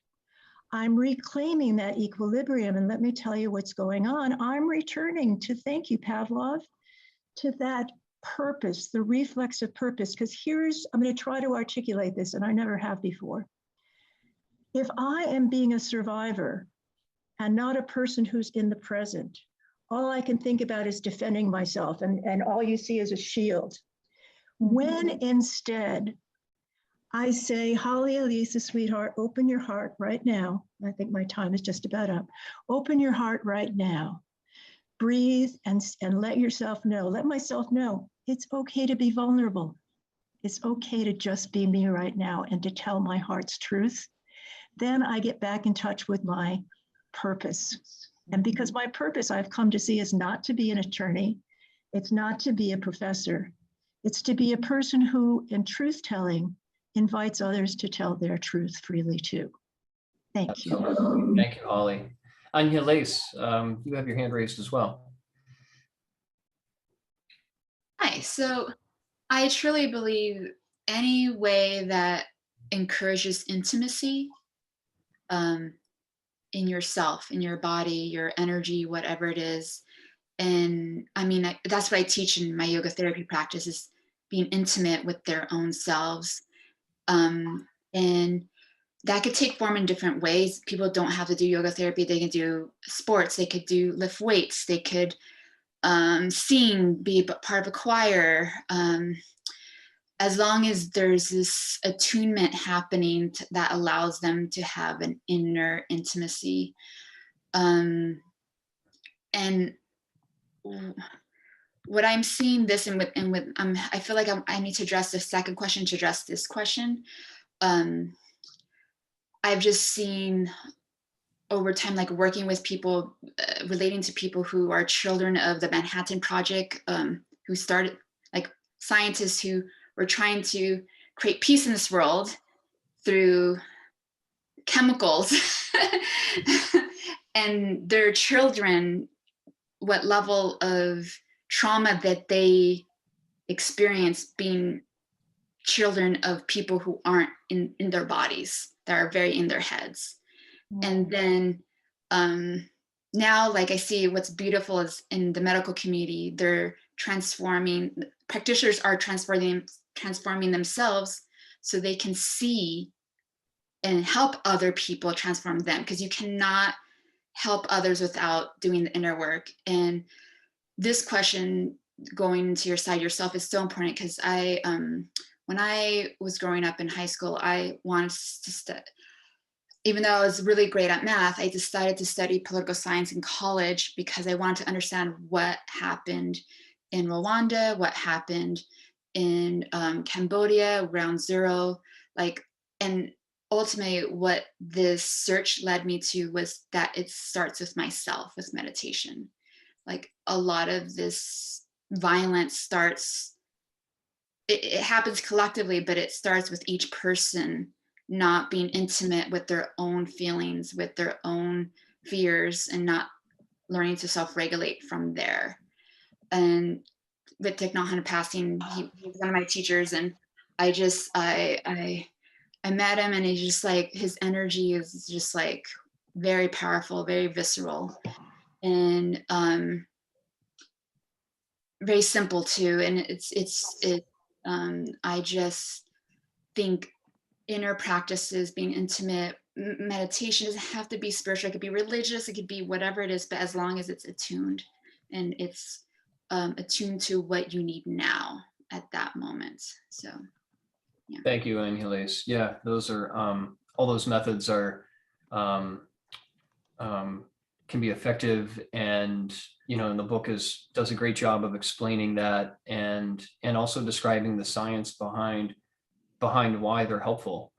I'm reclaiming that equilibrium, and let me tell you what's going on. I'm returning to, thank you, Pavlov, to that purpose, the reflexive purpose, because I'm going to try to articulate this, and I never have before. If I am being a survivor and not a person who's in the present, all I can think about is defending myself, and all you see is a shield. When instead, I say, Holly Elisa, sweetheart, open your heart right now. I think my time is just about up. Open your heart right now. Breathe and let yourself know, let myself know, it's okay to be vulnerable. It's okay to just be me right now and to tell my heart's truth. Then I get back in touch with my purpose. And because my purpose I've come to see is not to be an attorney, it's not to be a professor, it's to be a person who, in truth telling, invites others to tell their truth freely too. Thank you. Absolutely. Thank you, Holly. Anya Lace, you have your hand raised as well. Hi, so I truly believe any way that encourages intimacy in yourself, in your body, your energy, whatever it is. And I mean, that's what I teach in my yoga therapy practice, is being intimate with their own selves. And that could take form in different ways. People don't have to do yoga therapy. They can do sports. They could lift weights. They could sing, be part of a choir. As long as there's this attunement happening that allows them to have an inner intimacy. And what I'm seeing this and with I feel like I need to address the second question to address this question. I've just seen over time, like working with people, relating to people who are children of the Manhattan Project, who started, like scientists who were trying to create peace in this world through chemicals. And their children, what level of trauma that they experience being children of people who aren't in their bodies, that are very in their heads. And then now, like I see what's beautiful is in the medical community, they're transforming, practitioners are transforming themselves so they can see and help other people transform them, because you cannot help others without doing the inner work. And this question, going into your side yourself, is so important, because when I was growing up in high school, I wanted to even though I was really great at math, I decided to study political science in college because I wanted to understand what happened in Rwanda, what happened in Cambodia, Ground Zero, and ultimately what this search led me to was that it starts with myself, with meditation. Like a lot of this violence starts, it happens collectively, but it starts with each person not being intimate with their own feelings, with their own fears, and not learning to self-regulate from there. And with Thich Nhat Hanh passing, he was one of my teachers, and I met him, and he's just like, his energy is just like very powerful, very visceral, and very simple too. And I just think inner practices, being intimate, meditation doesn't have to be spiritual. It could be religious, it could be whatever it is, but as long as it's attuned and it's attuned to what you need now at that moment. So, yeah. Thank you, Angeles. Yeah, those are, all those methods are, can be effective, and and the book does a great job of explaining that, and also describing the science behind why they're helpful,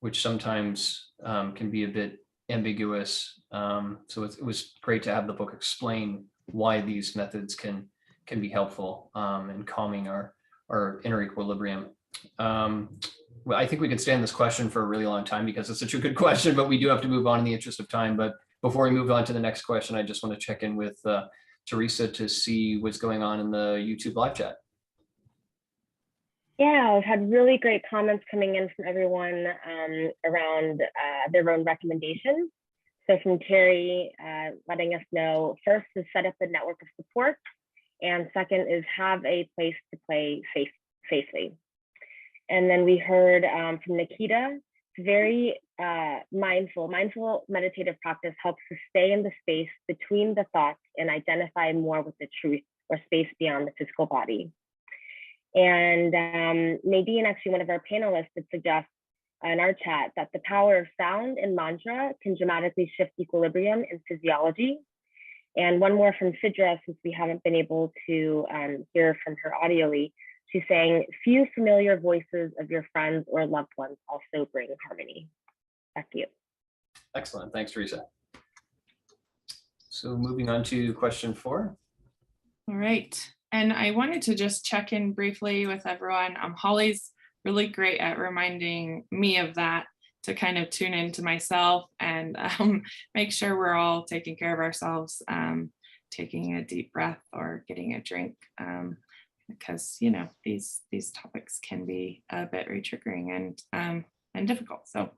which sometimes can be a bit ambiguous. So it was great to have the book explain why these methods can be helpful in calming our inner equilibrium. Well, I think we could stay on this question for a really long time because it's such a good question, but we do have to move on in the interest of time. But before we move on to the next question, I just want to check in with Teresa to see what's going on in the YouTube live chat. Yeah, I've had really great comments coming in from everyone around their own recommendations. So from Terry, letting us know, first is set up a network of support, and second is have a place to play safely. And then we heard from Nikita, very mindful meditative practice helps to stay in the space between the thoughts and identify more with the truth or space beyond the physical body. And Nadine, actually one of our panelists, would suggest in our chat that the power of sound and mantra can dramatically shift equilibrium in physiology. And one more from Sidra, since we haven't been able to hear from her audioly. She's saying, few familiar voices of your friends or loved ones also bring harmony. Back to you. Excellent. Thanks, Teresa. So moving on to question 4. All right. And I wanted to just check in briefly with everyone. Holly's really great at reminding me of that, to kind of tune into myself and make sure we're all taking care of ourselves, taking a deep breath or getting a drink. Because these topics can be a bit retriggering and difficult. So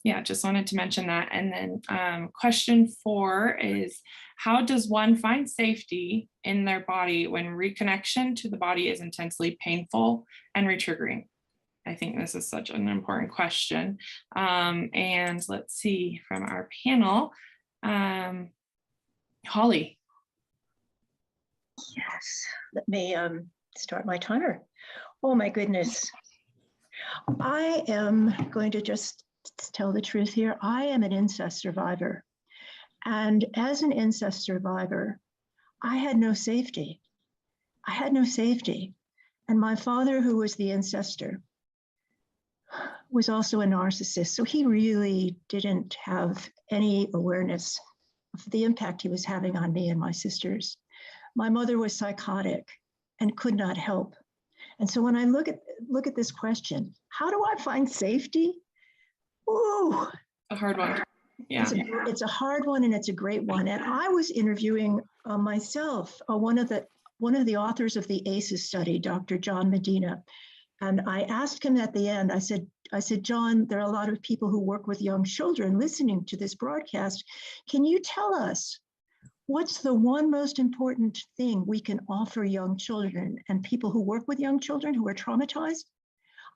yeah, just wanted to mention that. And then question 4 is, how does one find safety in their body when reconnection to the body is intensely painful and retriggering? I think this is such an important question. And let's see from our panel, Holly. Yes, let me start my timer. Oh my goodness. I am going to just tell the truth here. I am an incest survivor. And as an incest survivor, I had no safety. I had no safety. And my father, who was the incestor, was also a narcissist. So he really didn't have any awareness of the impact he was having on me and my sisters. My mother was psychotic and could not help. And so when I look at this question, how do I find safety? Ooh, a hard one. Yeah, it's a hard one, and it's a great one. And I was interviewing myself, one of the authors of the ACEs study, Dr. John Medina, and I asked him at the end. I said, John, there are a lot of people who work with young children listening to this broadcast. Can you tell us what's the one most important thing we can offer young children and people who work with young children who are traumatized?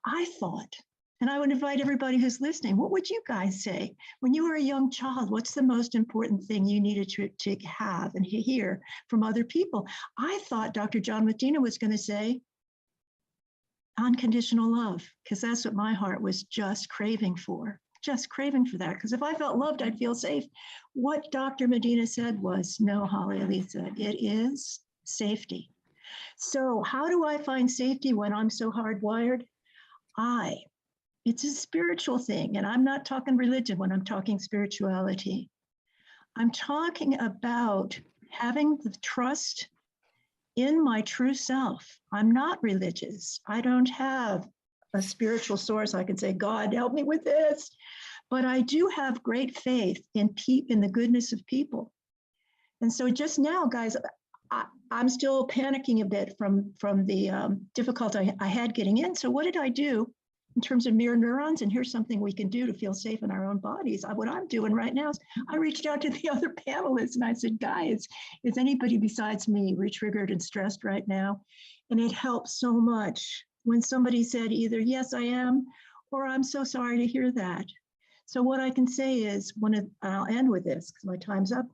I thought, and I would invite everybody who's listening, what would you guys say? When you were a young child, what's the most important thing you needed to have and hear from other people? I thought Dr. John Medina was going to say, unconditional love, because that's what my heart was just craving for that. Because if I felt loved, I'd feel safe. What Dr. Medina said was, no, Holly Elisa, it is safety. So how do I find safety when I'm so hardwired? It's a spiritual thing. And I'm not talking religion when I'm talking spirituality. I'm talking about having the trust in my true self. I'm not religious. I don't have a spiritual source. I can say, God, help me with this. But I do have great faith in the goodness of people. And so just now, guys, I'm still panicking a bit from the difficulty I had getting in. So what did I do in terms of mirror neurons? And here's something we can do to feel safe in our own bodies. What I'm doing right now is I reached out to the other panelists and I said, guys, is anybody besides me re-triggered and stressed right now? And it helps so much when somebody said either, yes, I am, or I'm so sorry to hear that. So what I can say is, I'll end with this because my time's up.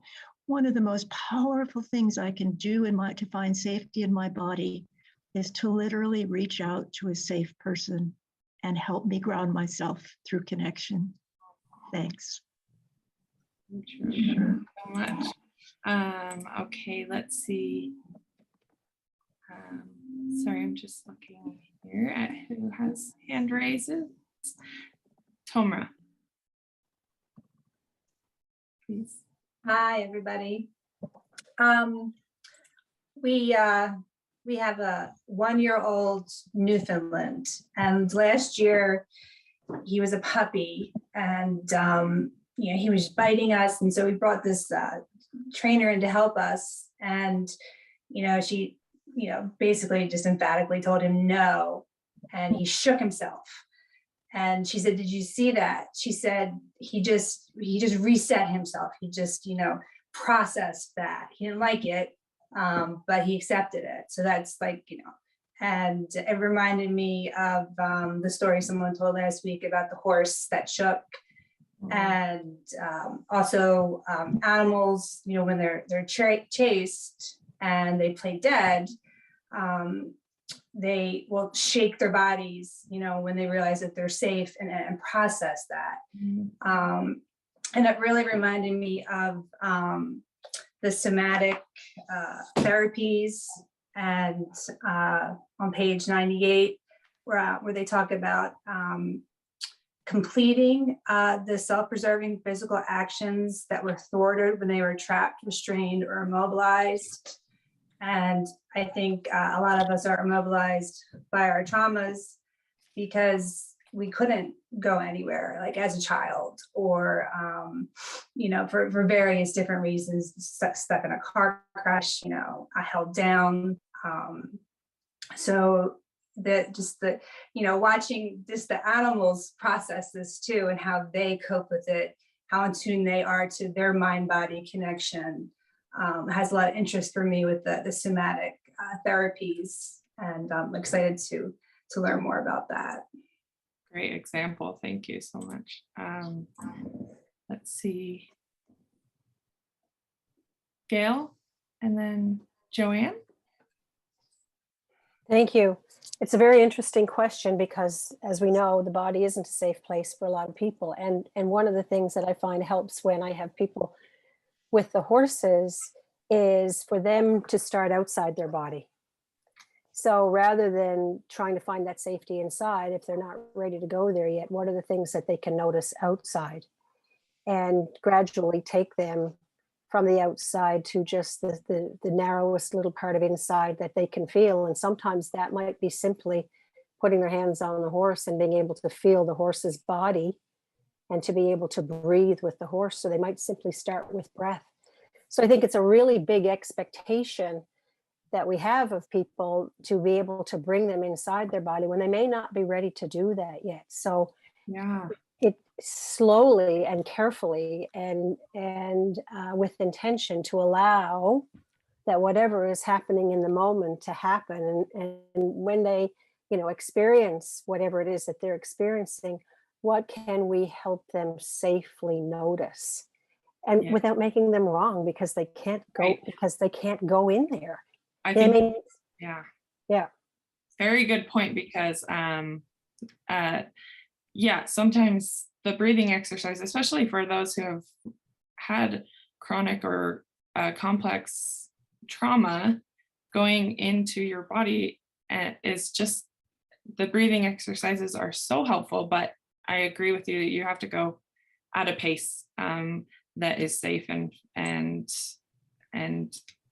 One of the most powerful things I can do to find safety in my body is to literally reach out to a safe person and help me ground myself through connection. Thanks. Thank you so much. Okay, let's see. Sorry, I'm just looking here at who has hand raises. Tomra, please. Hi, everybody. We have a 1-year-old Newfoundland, and last year he was a puppy, and he was biting us, and so we brought this trainer in to help us, and she basically just emphatically told him no, and he shook himself. And she said, did you see that? She said, he just reset himself. He just, processed that. He didn't like it, but he accepted it. So that's and it reminded me of the story someone told last week about the horse that shook. And also animals, when they're chased and they play dead, they will shake their bodies, when they realize that they're safe and process that. And it really reminded me of the somatic therapies, and on page 98, where they talk about completing the self-preserving physical actions that were thwarted when they were trapped, restrained, or immobilized. And I think a lot of us are immobilized by our traumas because we couldn't go anywhere, like as a child, or, for various different reasons, stuck in a car crash, I held down. So watching just the animals process this too, and how they cope with it, how in tune they are to their mind-body connection, has a lot of interest for me with the somatic therapies, and I'm excited to learn more about that. Great example. Thank you so much. Let's see. Gail, and then Joanne. Thank you. It's a very interesting question because, as we know, the body isn't a safe place for a lot of people. And one of the things that I find helps when I have people with the horses is for them to start outside their body. So rather than trying to find that safety inside, if they're not ready to go there yet, what are the things that they can notice outside, and gradually take them from the outside to just the narrowest little part of inside that they can feel. And sometimes that might be simply putting their hands on the horse and being able to feel the horse's body and to be able to breathe with the horse. So they might simply start with breath. So I think it's a really big expectation that we have of people to be able to bring them inside their body when they may not be ready to do that yet. So yeah, it slowly and carefully and with intention to allow that whatever is happening in the moment to happen, and when they experience whatever it is that they're experiencing, what can we help them safely notice, and without making them wrong because they can't go, because they can't go in there. I think, yeah. very good point, because yeah, sometimes the breathing exercise, especially for those who have had chronic or complex trauma going into your body, is just, the breathing exercises are so helpful, but I agree with you that you have to go at a pace that is safe, and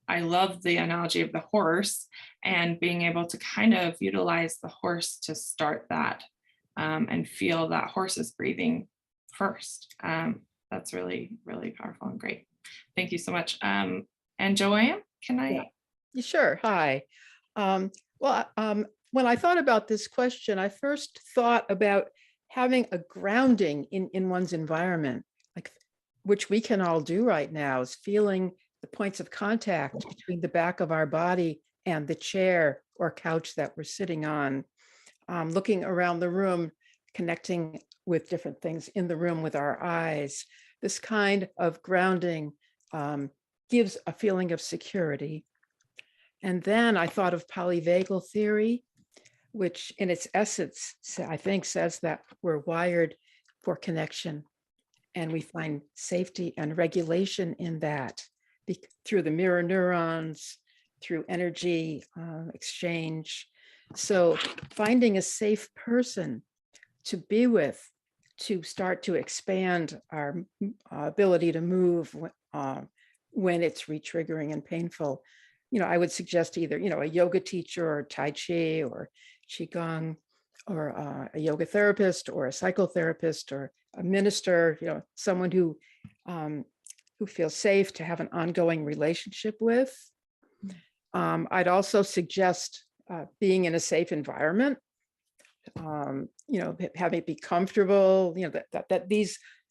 I love the analogy of the horse, and being able to kind of utilize the horse to start that, and feel that horse's breathing first. That's really, really powerful and great. Thank you so much. And Joanne, can I? Yeah. Sure. Hi. When I thought about this question, I first thought about having a grounding in one's environment, like, which we can all do right now, is feeling the points of contact between the back of our body and the chair or couch that we're sitting on, looking around the room, connecting with different things in the room with our eyes. This kind of grounding gives a feeling of security. And then I thought of polyvagal theory, which in its essence, I think, says that we're wired for connection, and we find safety and regulation in that through the mirror neurons, through energy exchange. So finding a safe person to be with, to start to expand our ability to move when it's re-triggering and painful. I would suggest either, a yoga teacher or Tai Chi or Qigong, or a yoga therapist or a psychotherapist or a minister, someone who feels safe to have an ongoing relationship with. I'd also suggest being in a safe environment, having it be comfortable,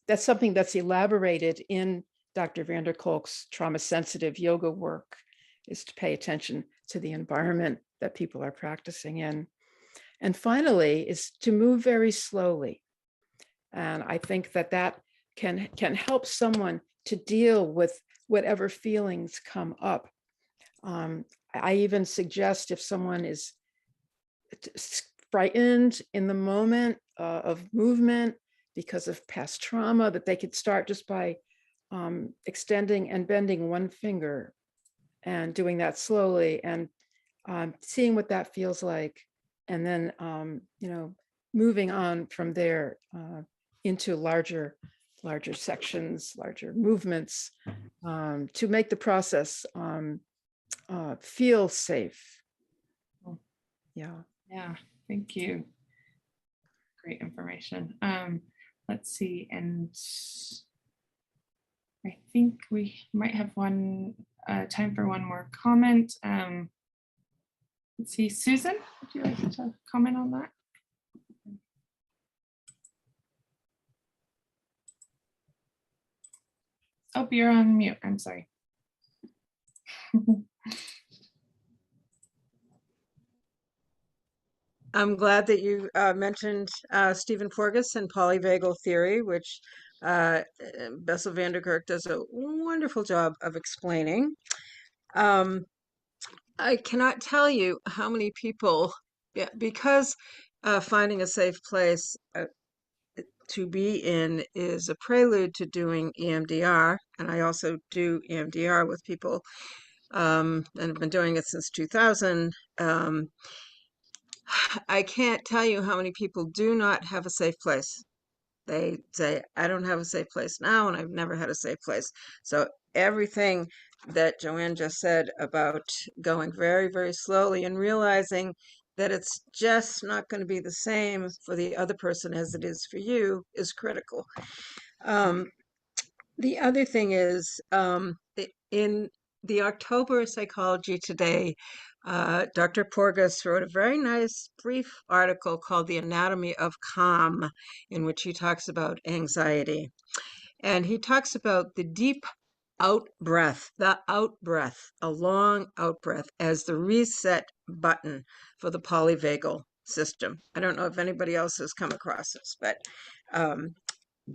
that's something that's elaborated in Dr. van der Kolk's trauma sensitive yoga work, is to pay attention to the environment that people are practicing in. And finally is to move very slowly. And I think that can help someone to deal with whatever feelings come up. I even suggest, if someone is frightened in the moment of movement because of past trauma, that they could start just by extending and bending one finger and doing that slowly, and seeing what that feels like. And then, moving on from there into larger sections, larger movements, to make the process feel safe. Yeah, thank you. Great information. Let's see, and I think we might have time for one more comment. Let's see, Susan, would you like to comment on that? Oh, you're on mute. I'm sorry. I'm glad that you mentioned Stephen Porges and polyvagal theory, which Bessel van der Kolk does a wonderful job of explaining. I cannot tell you how many people, because finding a safe place to be in is a prelude to doing EMDR, and I also do EMDR with people, and I've been doing it since 2000. I can't tell you how many people do not have a safe place. They say, I don't have a safe place now, and I've never had a safe place. So everything that Joanne just said about going very, very slowly and realizing that it's just not going to be the same for the other person as it is for you is critical. The other thing is, in the October Psychology Today, Dr. Porges wrote a very nice brief article called The Anatomy of Calm, in which he talks about anxiety. And he talks about the deep out breath, a long out breath, as the reset button for the polyvagal system. I don't know if anybody else has come across this, but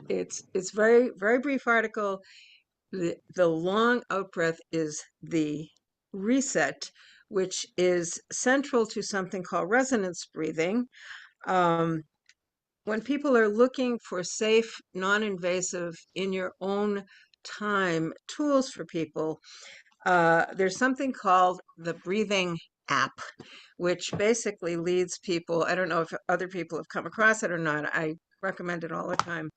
it's very, very brief article. The long out breath is the reset, which is central to something called resonance breathing. When people are looking for safe, non-invasive, in your own time tools for people, there's something called the breathing app, which basically leads people. I don't know if other people have come across it or not. I recommend it all the time.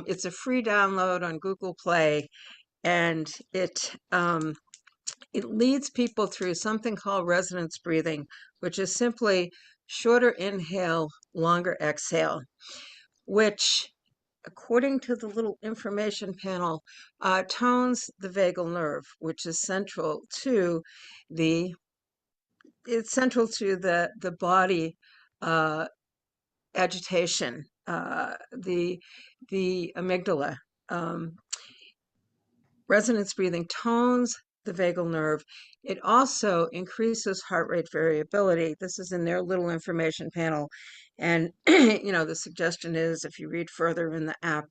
It's a free download on Google Play, and it leads people through something called resonance breathing, which is simply shorter inhale, longer exhale, which, according to the little information panel, tones the vagal nerve, which is central to the body agitation, the amygdala. Resonance breathing tones the vagal nerve. It also increases heart rate variability. This is in their little information panel. And, the suggestion is, if you read further in the app,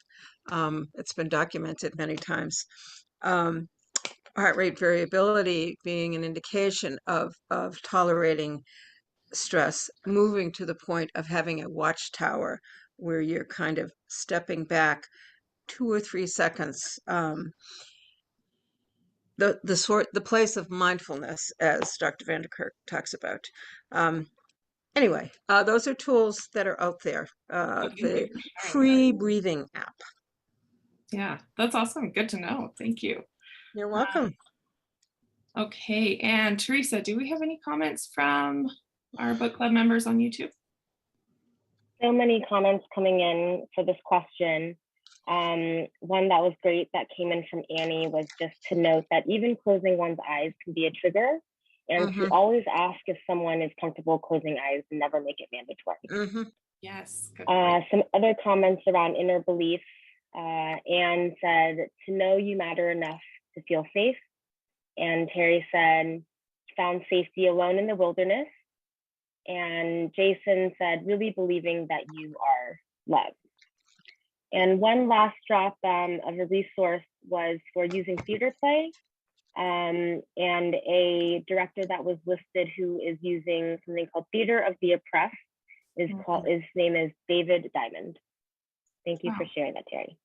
it's been documented many times. Heart rate variability being an indication of tolerating stress, moving to the point of having a watchtower where you're kind of stepping back 2 or 3 seconds. The place of mindfulness, as Dr. Van der Kerk talks about. Anyway, those are tools that are out there. The free breathing app. Yeah, that's awesome. Good to know. Thank you. You're welcome. Okay, and Teresa, do we have any comments from our book club members on YouTube? So many comments coming in for this question. One that was great that came in from Annie was just to note that even closing one's eyes can be a trigger, and to always ask if someone is comfortable closing eyes and never make it mandatory. Yes. Some other comments around inner belief. Anne said, to know you matter enough to feel safe. And Terry said, found safety alone in the wilderness. And Jason said, really believing that you are loved. And one last drop of a resource was for using theater play, and a director that was listed who is using something called Theater of the Oppressed his name is David Diamond. Thank you for sharing that, Terry.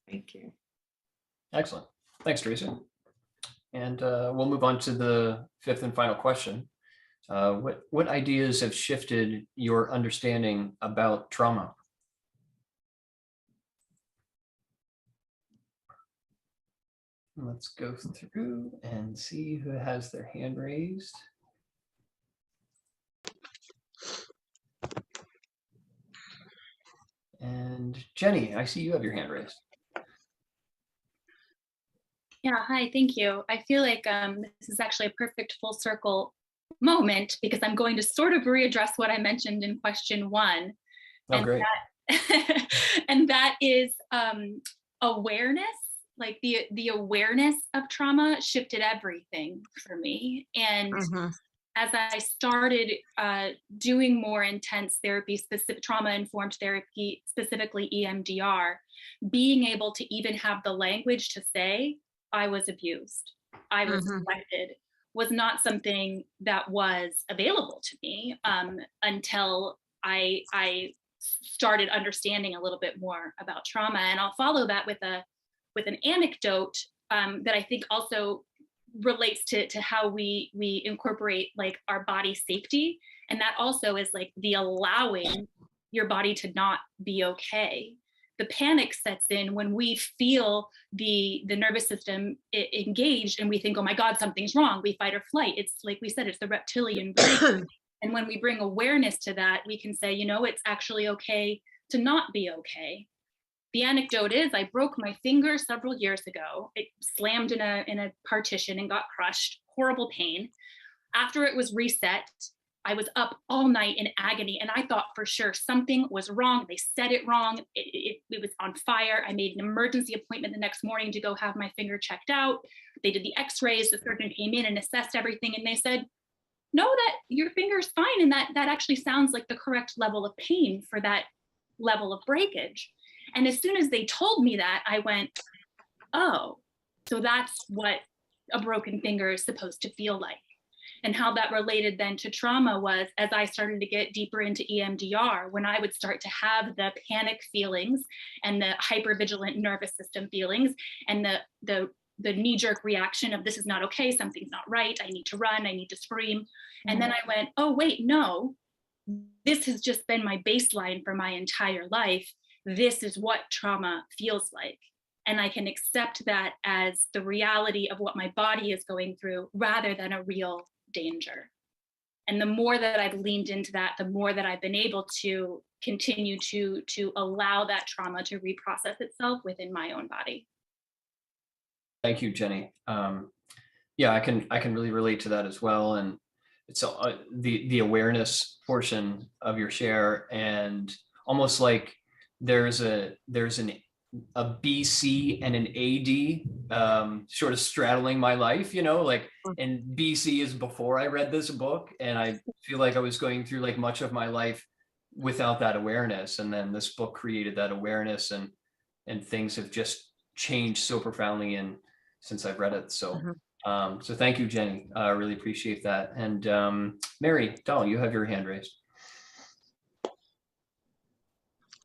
Thank you. Excellent. Thanks, Teresa. And we'll move on to the 5th and final question. What ideas have shifted your understanding about trauma? Let's go through and see who has their hand raised. And Jenny, I see you have your hand raised. Yeah, hi, thank you. I feel like this is actually a perfect full circle moment because I'm going to sort of readdress what I mentioned in question 1. Oh, great. And that is awareness. Like the awareness of trauma shifted everything for me. And as I started doing more intense therapy, specific trauma-informed therapy, specifically EMDR, being able to even have the language to say, I was abused, I was neglected, was not something that was available to me until I started understanding a little bit more about trauma. And I'll follow that with an anecdote that I think also relates to how we incorporate like our body safety. And that also is like the allowing your body to not be okay. The panic sets in when we feel the nervous system engaged and we think, oh my God, something's wrong. We fight or flight. It's like we said, it's the reptilian brain. And when we bring awareness to that, we can say, it's actually okay to not be okay. The anecdote is I broke my finger several years ago. It slammed in a partition and got crushed, horrible pain. After it was reset, I was up all night in agony and I thought for sure something was wrong. They said it wrong. It was on fire. I made an emergency appointment the next morning to go have my finger checked out. They did the x-rays. The surgeon came in and assessed everything and they said, no, that your finger's fine. And that actually sounds like the correct level of pain for that level of breakage. And as soon as they told me that, I went, oh, so that's what a broken finger is supposed to feel like. And how that related then to trauma was, as I started to get deeper into EMDR, when I would start to have the panic feelings and the hypervigilant nervous system feelings and the knee-jerk reaction of this is not okay, something's not right, I need to run, I need to scream. And then I went, oh wait, no, this has just been my baseline for my entire life. This is what trauma feels like. And I can accept that as the reality of what my body is going through rather than a real danger. And the more that I've leaned into that, the more that I've been able to continue to allow that trauma to reprocess itself within my own body. Thank you, Jenny. Yeah, I can really relate to that as well. And it's the awareness portion of your share, and almost like there's an a BC and an AD sort of straddling my life, you know, like, and BC is before I read this book, and I feel like I was going through like much of my life without that awareness, and then this book created that awareness, and things have just changed so profoundly and since I've read it. So so thank you, Jenny. I really appreciate that. And Mary Dahl, you have your hand raised.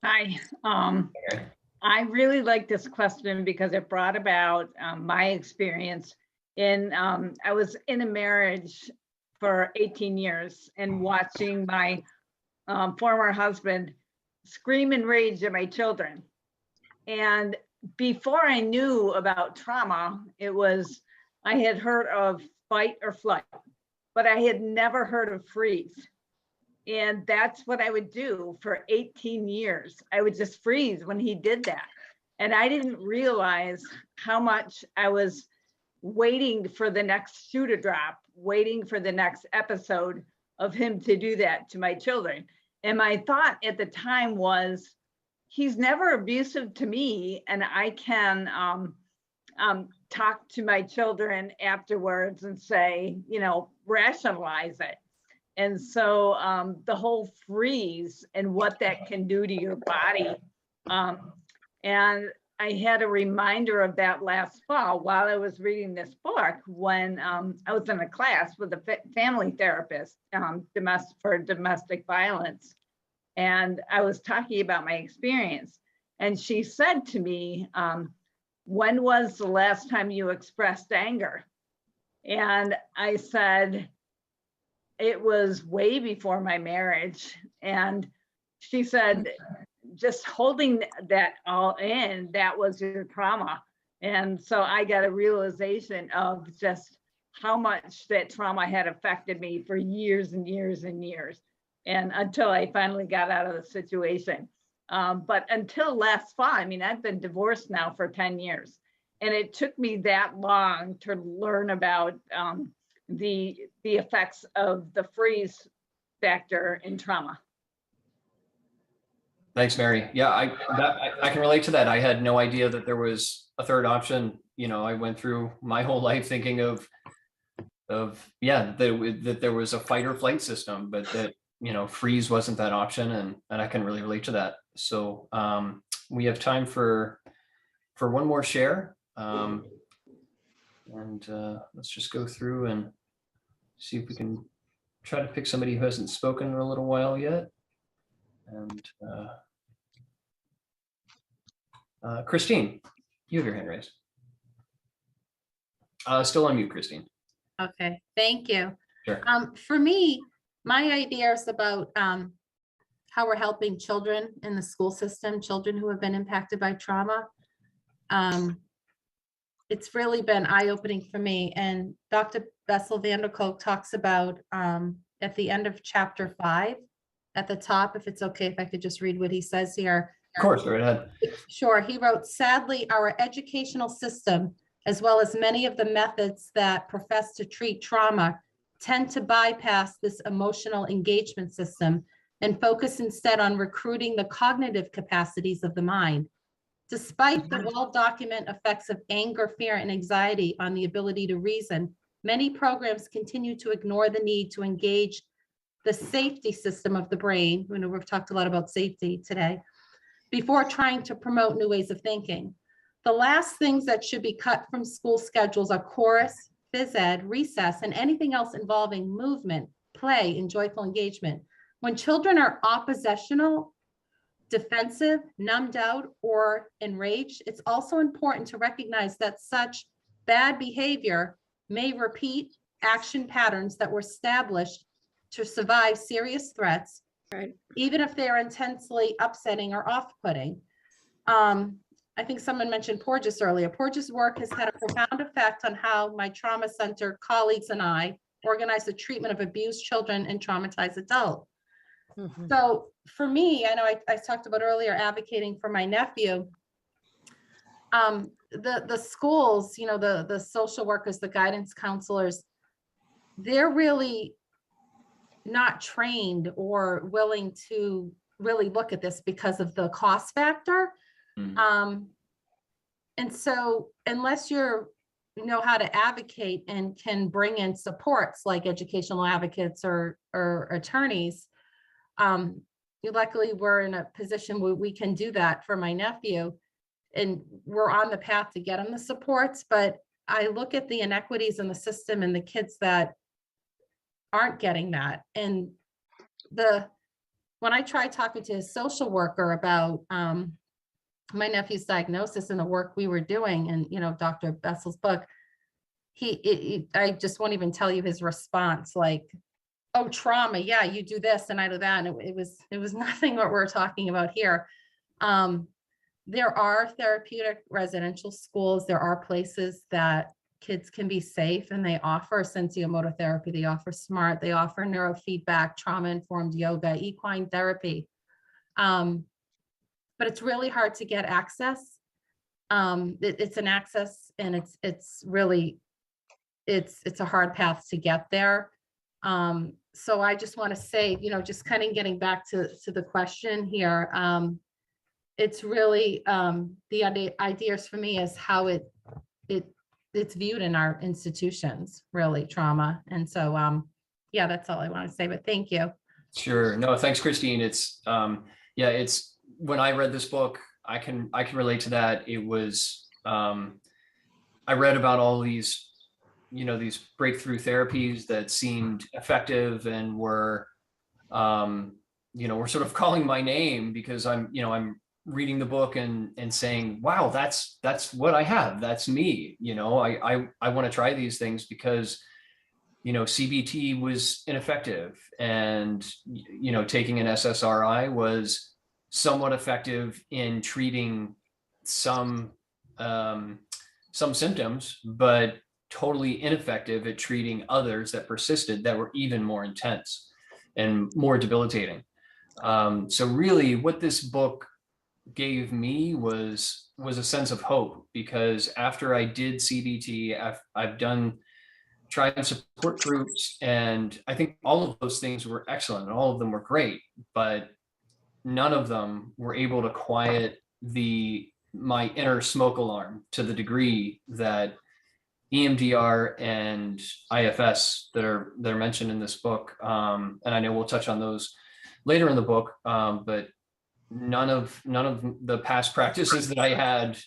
Hi. I really like this question because it brought about my experience in, I was in a marriage for 18 years and watching my former husband scream and rage at my children. And before I knew about trauma, it was, I had heard of fight or flight, but I had never heard of freeze. And that's what I would do for 18 years. I would just freeze when he did that. And I didn't realize how much I was waiting for the next shoe to drop, waiting for the next episode of him to do that to my children. And my thought at the time was, he's never abusive to me, and I can talk to my children afterwards and say, you know, rationalize it. And so the whole freeze and what that can do to your body. And I had a reminder of that last fall while I was reading this book, when I was in a class with a family therapist for domestic violence. And I was talking about my experience. And she said to me, when was the last time you expressed anger? And I said, it was way before my marriage. And she said, just holding that all in, that was your trauma. And so I got a realization of just how much that trauma had affected me for years and years and years. And until I finally got out of the situation. But until last fall, I mean, I've been divorced now for 10 years. And it took me that long to learn about the effects of the freeze factor in trauma. Thanks, Mary. Yeah, I can relate to that. I had no idea that there was a third option. You know, I went through my whole life thinking of yeah, that there was a fight or flight system, but that, you know, freeze wasn't that option, and I can really relate to that. So we have time for one more share, and let's just go through and see if we can try to pick somebody who hasn't spoken in a little while yet. And Christine, you have your hand raised. Still on mute, Christine. Okay, thank you. Sure. For me, my idea is about how we're helping children in the school system, children who have been impacted by trauma. It's really been eye-opening for me. And Dr. Bessel van der Kolk talks about at the end of chapter 5, at the top, if it's okay, if I could just read what he says here. Of course, go ahead. Sure. He wrote, sadly, our educational system, as well as many of the methods that profess to treat trauma, tend to bypass this emotional engagement system and focus instead on recruiting the cognitive capacities of the mind. Despite the well-documented effects of anger, fear, and anxiety on the ability to reason, many programs continue to ignore the need to engage the safety system of the brain. You know, we've talked a lot about safety today, before trying to promote new ways of thinking. The last things that should be cut from school schedules are chorus, phys ed, recess, and anything else involving movement, play, and joyful engagement. When children are oppositional, defensive, numbed out, or enraged, it's also important to recognize that such bad behavior may repeat action patterns that were established to survive serious threats, even if they are intensely upsetting or off-putting. I think someone mentioned Porges earlier. Porges' work has had a profound effect on how my trauma center colleagues and I organize the treatment of abused children and traumatized adults. So for me, I know I talked about earlier advocating for my nephew. The schools, you know, the social workers, the guidance counselors, they're really not trained or willing to really look at this because of the cost factor. And so unless you know how to advocate and can bring in supports like educational advocates or attorneys, luckily we're in a position where we can do that for my nephew, and we're on the path to get him the supports. But I look at the inequities in the system and the kids that aren't getting that. And when I tried talking to his social worker about my nephew's diagnosis and the work we were doing, and you know, Dr. Bessel's book, I just won't even tell you his response, like, oh, trauma, yeah, you do this and I do that. And it was nothing what we're talking about here. There are therapeutic residential schools. There are places that kids can be safe, and they offer sensomotor therapy, they offer SMART, they offer neurofeedback, trauma-informed yoga, equine therapy. But it's really hard to get access. It's an access, and it's really, it's a hard path to get there. So I just want to say, you know, just kind of getting back to the question here, it's really, the ideas for me is how it's viewed in our institutions, really, trauma. And so, yeah, that's all I want to say, but thank you. Sure. No, thanks, Christine. It's, yeah, it's, when I read this book, I can relate to that. It was, I read about all these, you know, these breakthrough therapies that seemed effective and were, you know, were sort of calling my name because I'm reading the book and saying, wow, that's what I have. That's me. You know, I want to try these things because, you know, CBT was ineffective, and, you know, taking an SSRI was somewhat effective in treating some symptoms, but totally ineffective at treating others that persisted, that were even more intense and more debilitating. So really what this book gave me was a sense of hope, because after I did CBT, I've tried support groups, and I think all of those things were excellent and all of them were great, but none of them were able to quiet my inner smoke alarm to the degree that EMDR and IFS that are mentioned in this book. And I know we'll touch on those later in the book, but none of the past practices that I had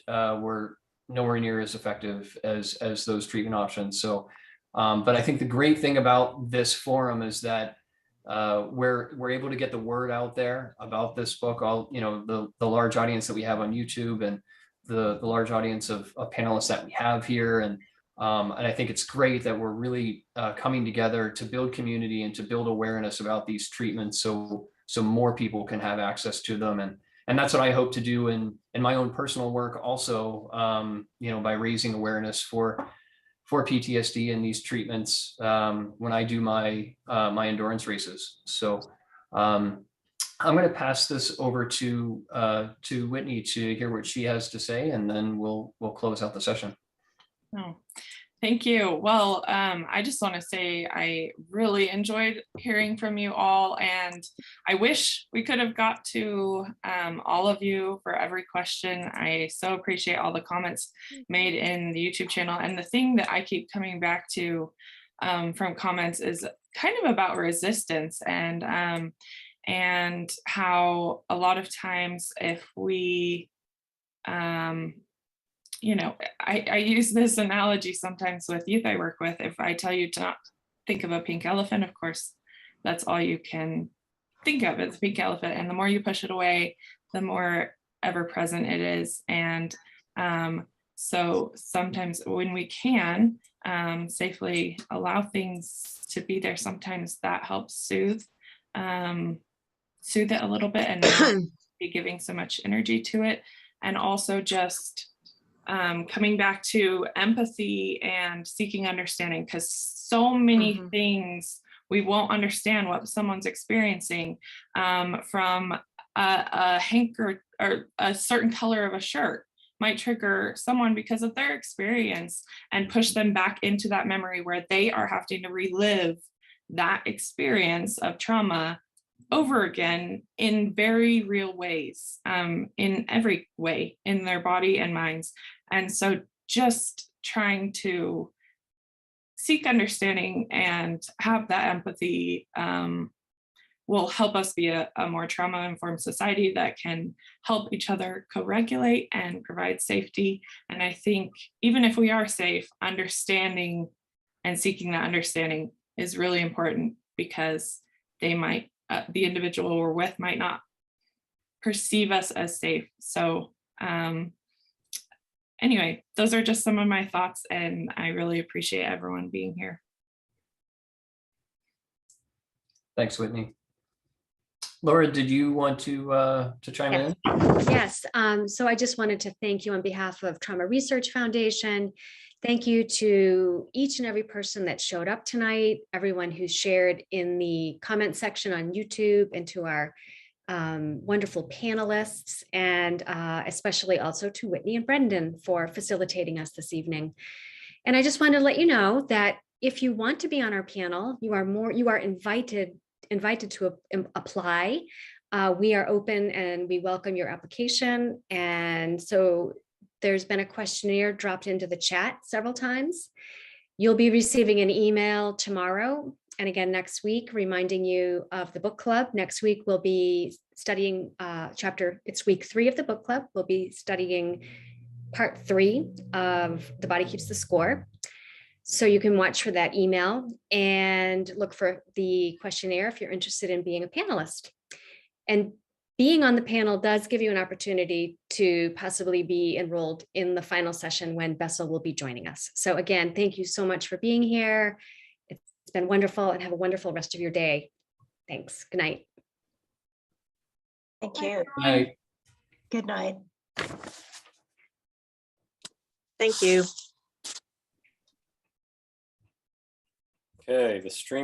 were nowhere near as effective as those treatment options. So, but I think the great thing about this forum is that we're able to get the word out there about this book. All, you know, the large audience that we have on YouTube, and the large audience of panelists that we have here, and I think it's great that we're really coming together to build community and to build awareness about these treatments, so more people can have access to them. And that's what I hope to do in my own personal work also, you know, by raising awareness for PTSD and these treatments when I do my endurance races. So I'm going to pass this over to Whitney to hear what she has to say, and then we'll close out the session. Oh, thank you. Well, I just want to say I really enjoyed hearing from you all, and I wish we could have got to all of you for every question. I so appreciate all the comments made in the YouTube channel. And the thing that I keep coming back to from comments is kind of about resistance, and how a lot of times if we you know, I use this analogy sometimes with youth I work with. If I tell you to not think of a pink elephant, of course, that's all you can think of is a pink elephant. And the more you push it away, the more ever present it is. And so sometimes when we can safely allow things to be there, sometimes that helps soothe it a little bit and not be giving so much energy to it. And also just coming back to empathy and seeking understanding, because so many things we won't understand what someone's experiencing, from a hanker or a certain color of a shirt might trigger someone because of their experience and push them back into that memory where they are having to relive that experience of trauma over again in very real ways, in every way, in their body and minds. And so just trying to seek understanding and have that empathy will help us be a more trauma-informed society that can help each other co-regulate and provide safety. And I think even if we are safe, understanding and seeking that understanding is really important, because they might, the individual we're with might not perceive us as safe. So anyway, those are just some of my thoughts, and I really appreciate everyone being here. Thanks, Whitney. Laura, did you want to chime in? Yes, so I just wanted to thank you on behalf of Trauma Research Foundation. Thank you to each and every person that showed up tonight, everyone who shared in the comment section on YouTube, and to our wonderful panelists, and especially also to Whitney and Brendan for facilitating us this evening. And I just wanted to let you know that if you want to be on our panel, you are invited to apply. We are open and we welcome your application. And so there's been a questionnaire dropped into the chat several times. You'll be receiving an email tomorrow and again next week, reminding you of the book club. Next week, we'll be studying it's week 3 of the book club. We'll be studying part 3 of The Body Keeps the Score. So you can watch for that email and look for the questionnaire if you're interested in being a panelist. And being on the panel does give you an opportunity to possibly be enrolled in the final session when Bessel will be joining us. So again, thank you so much for being here. It's been wonderful, and have a wonderful rest of your day. Thanks. Good night. Thank you. Good night. Good night. Thank you. Okay, the stream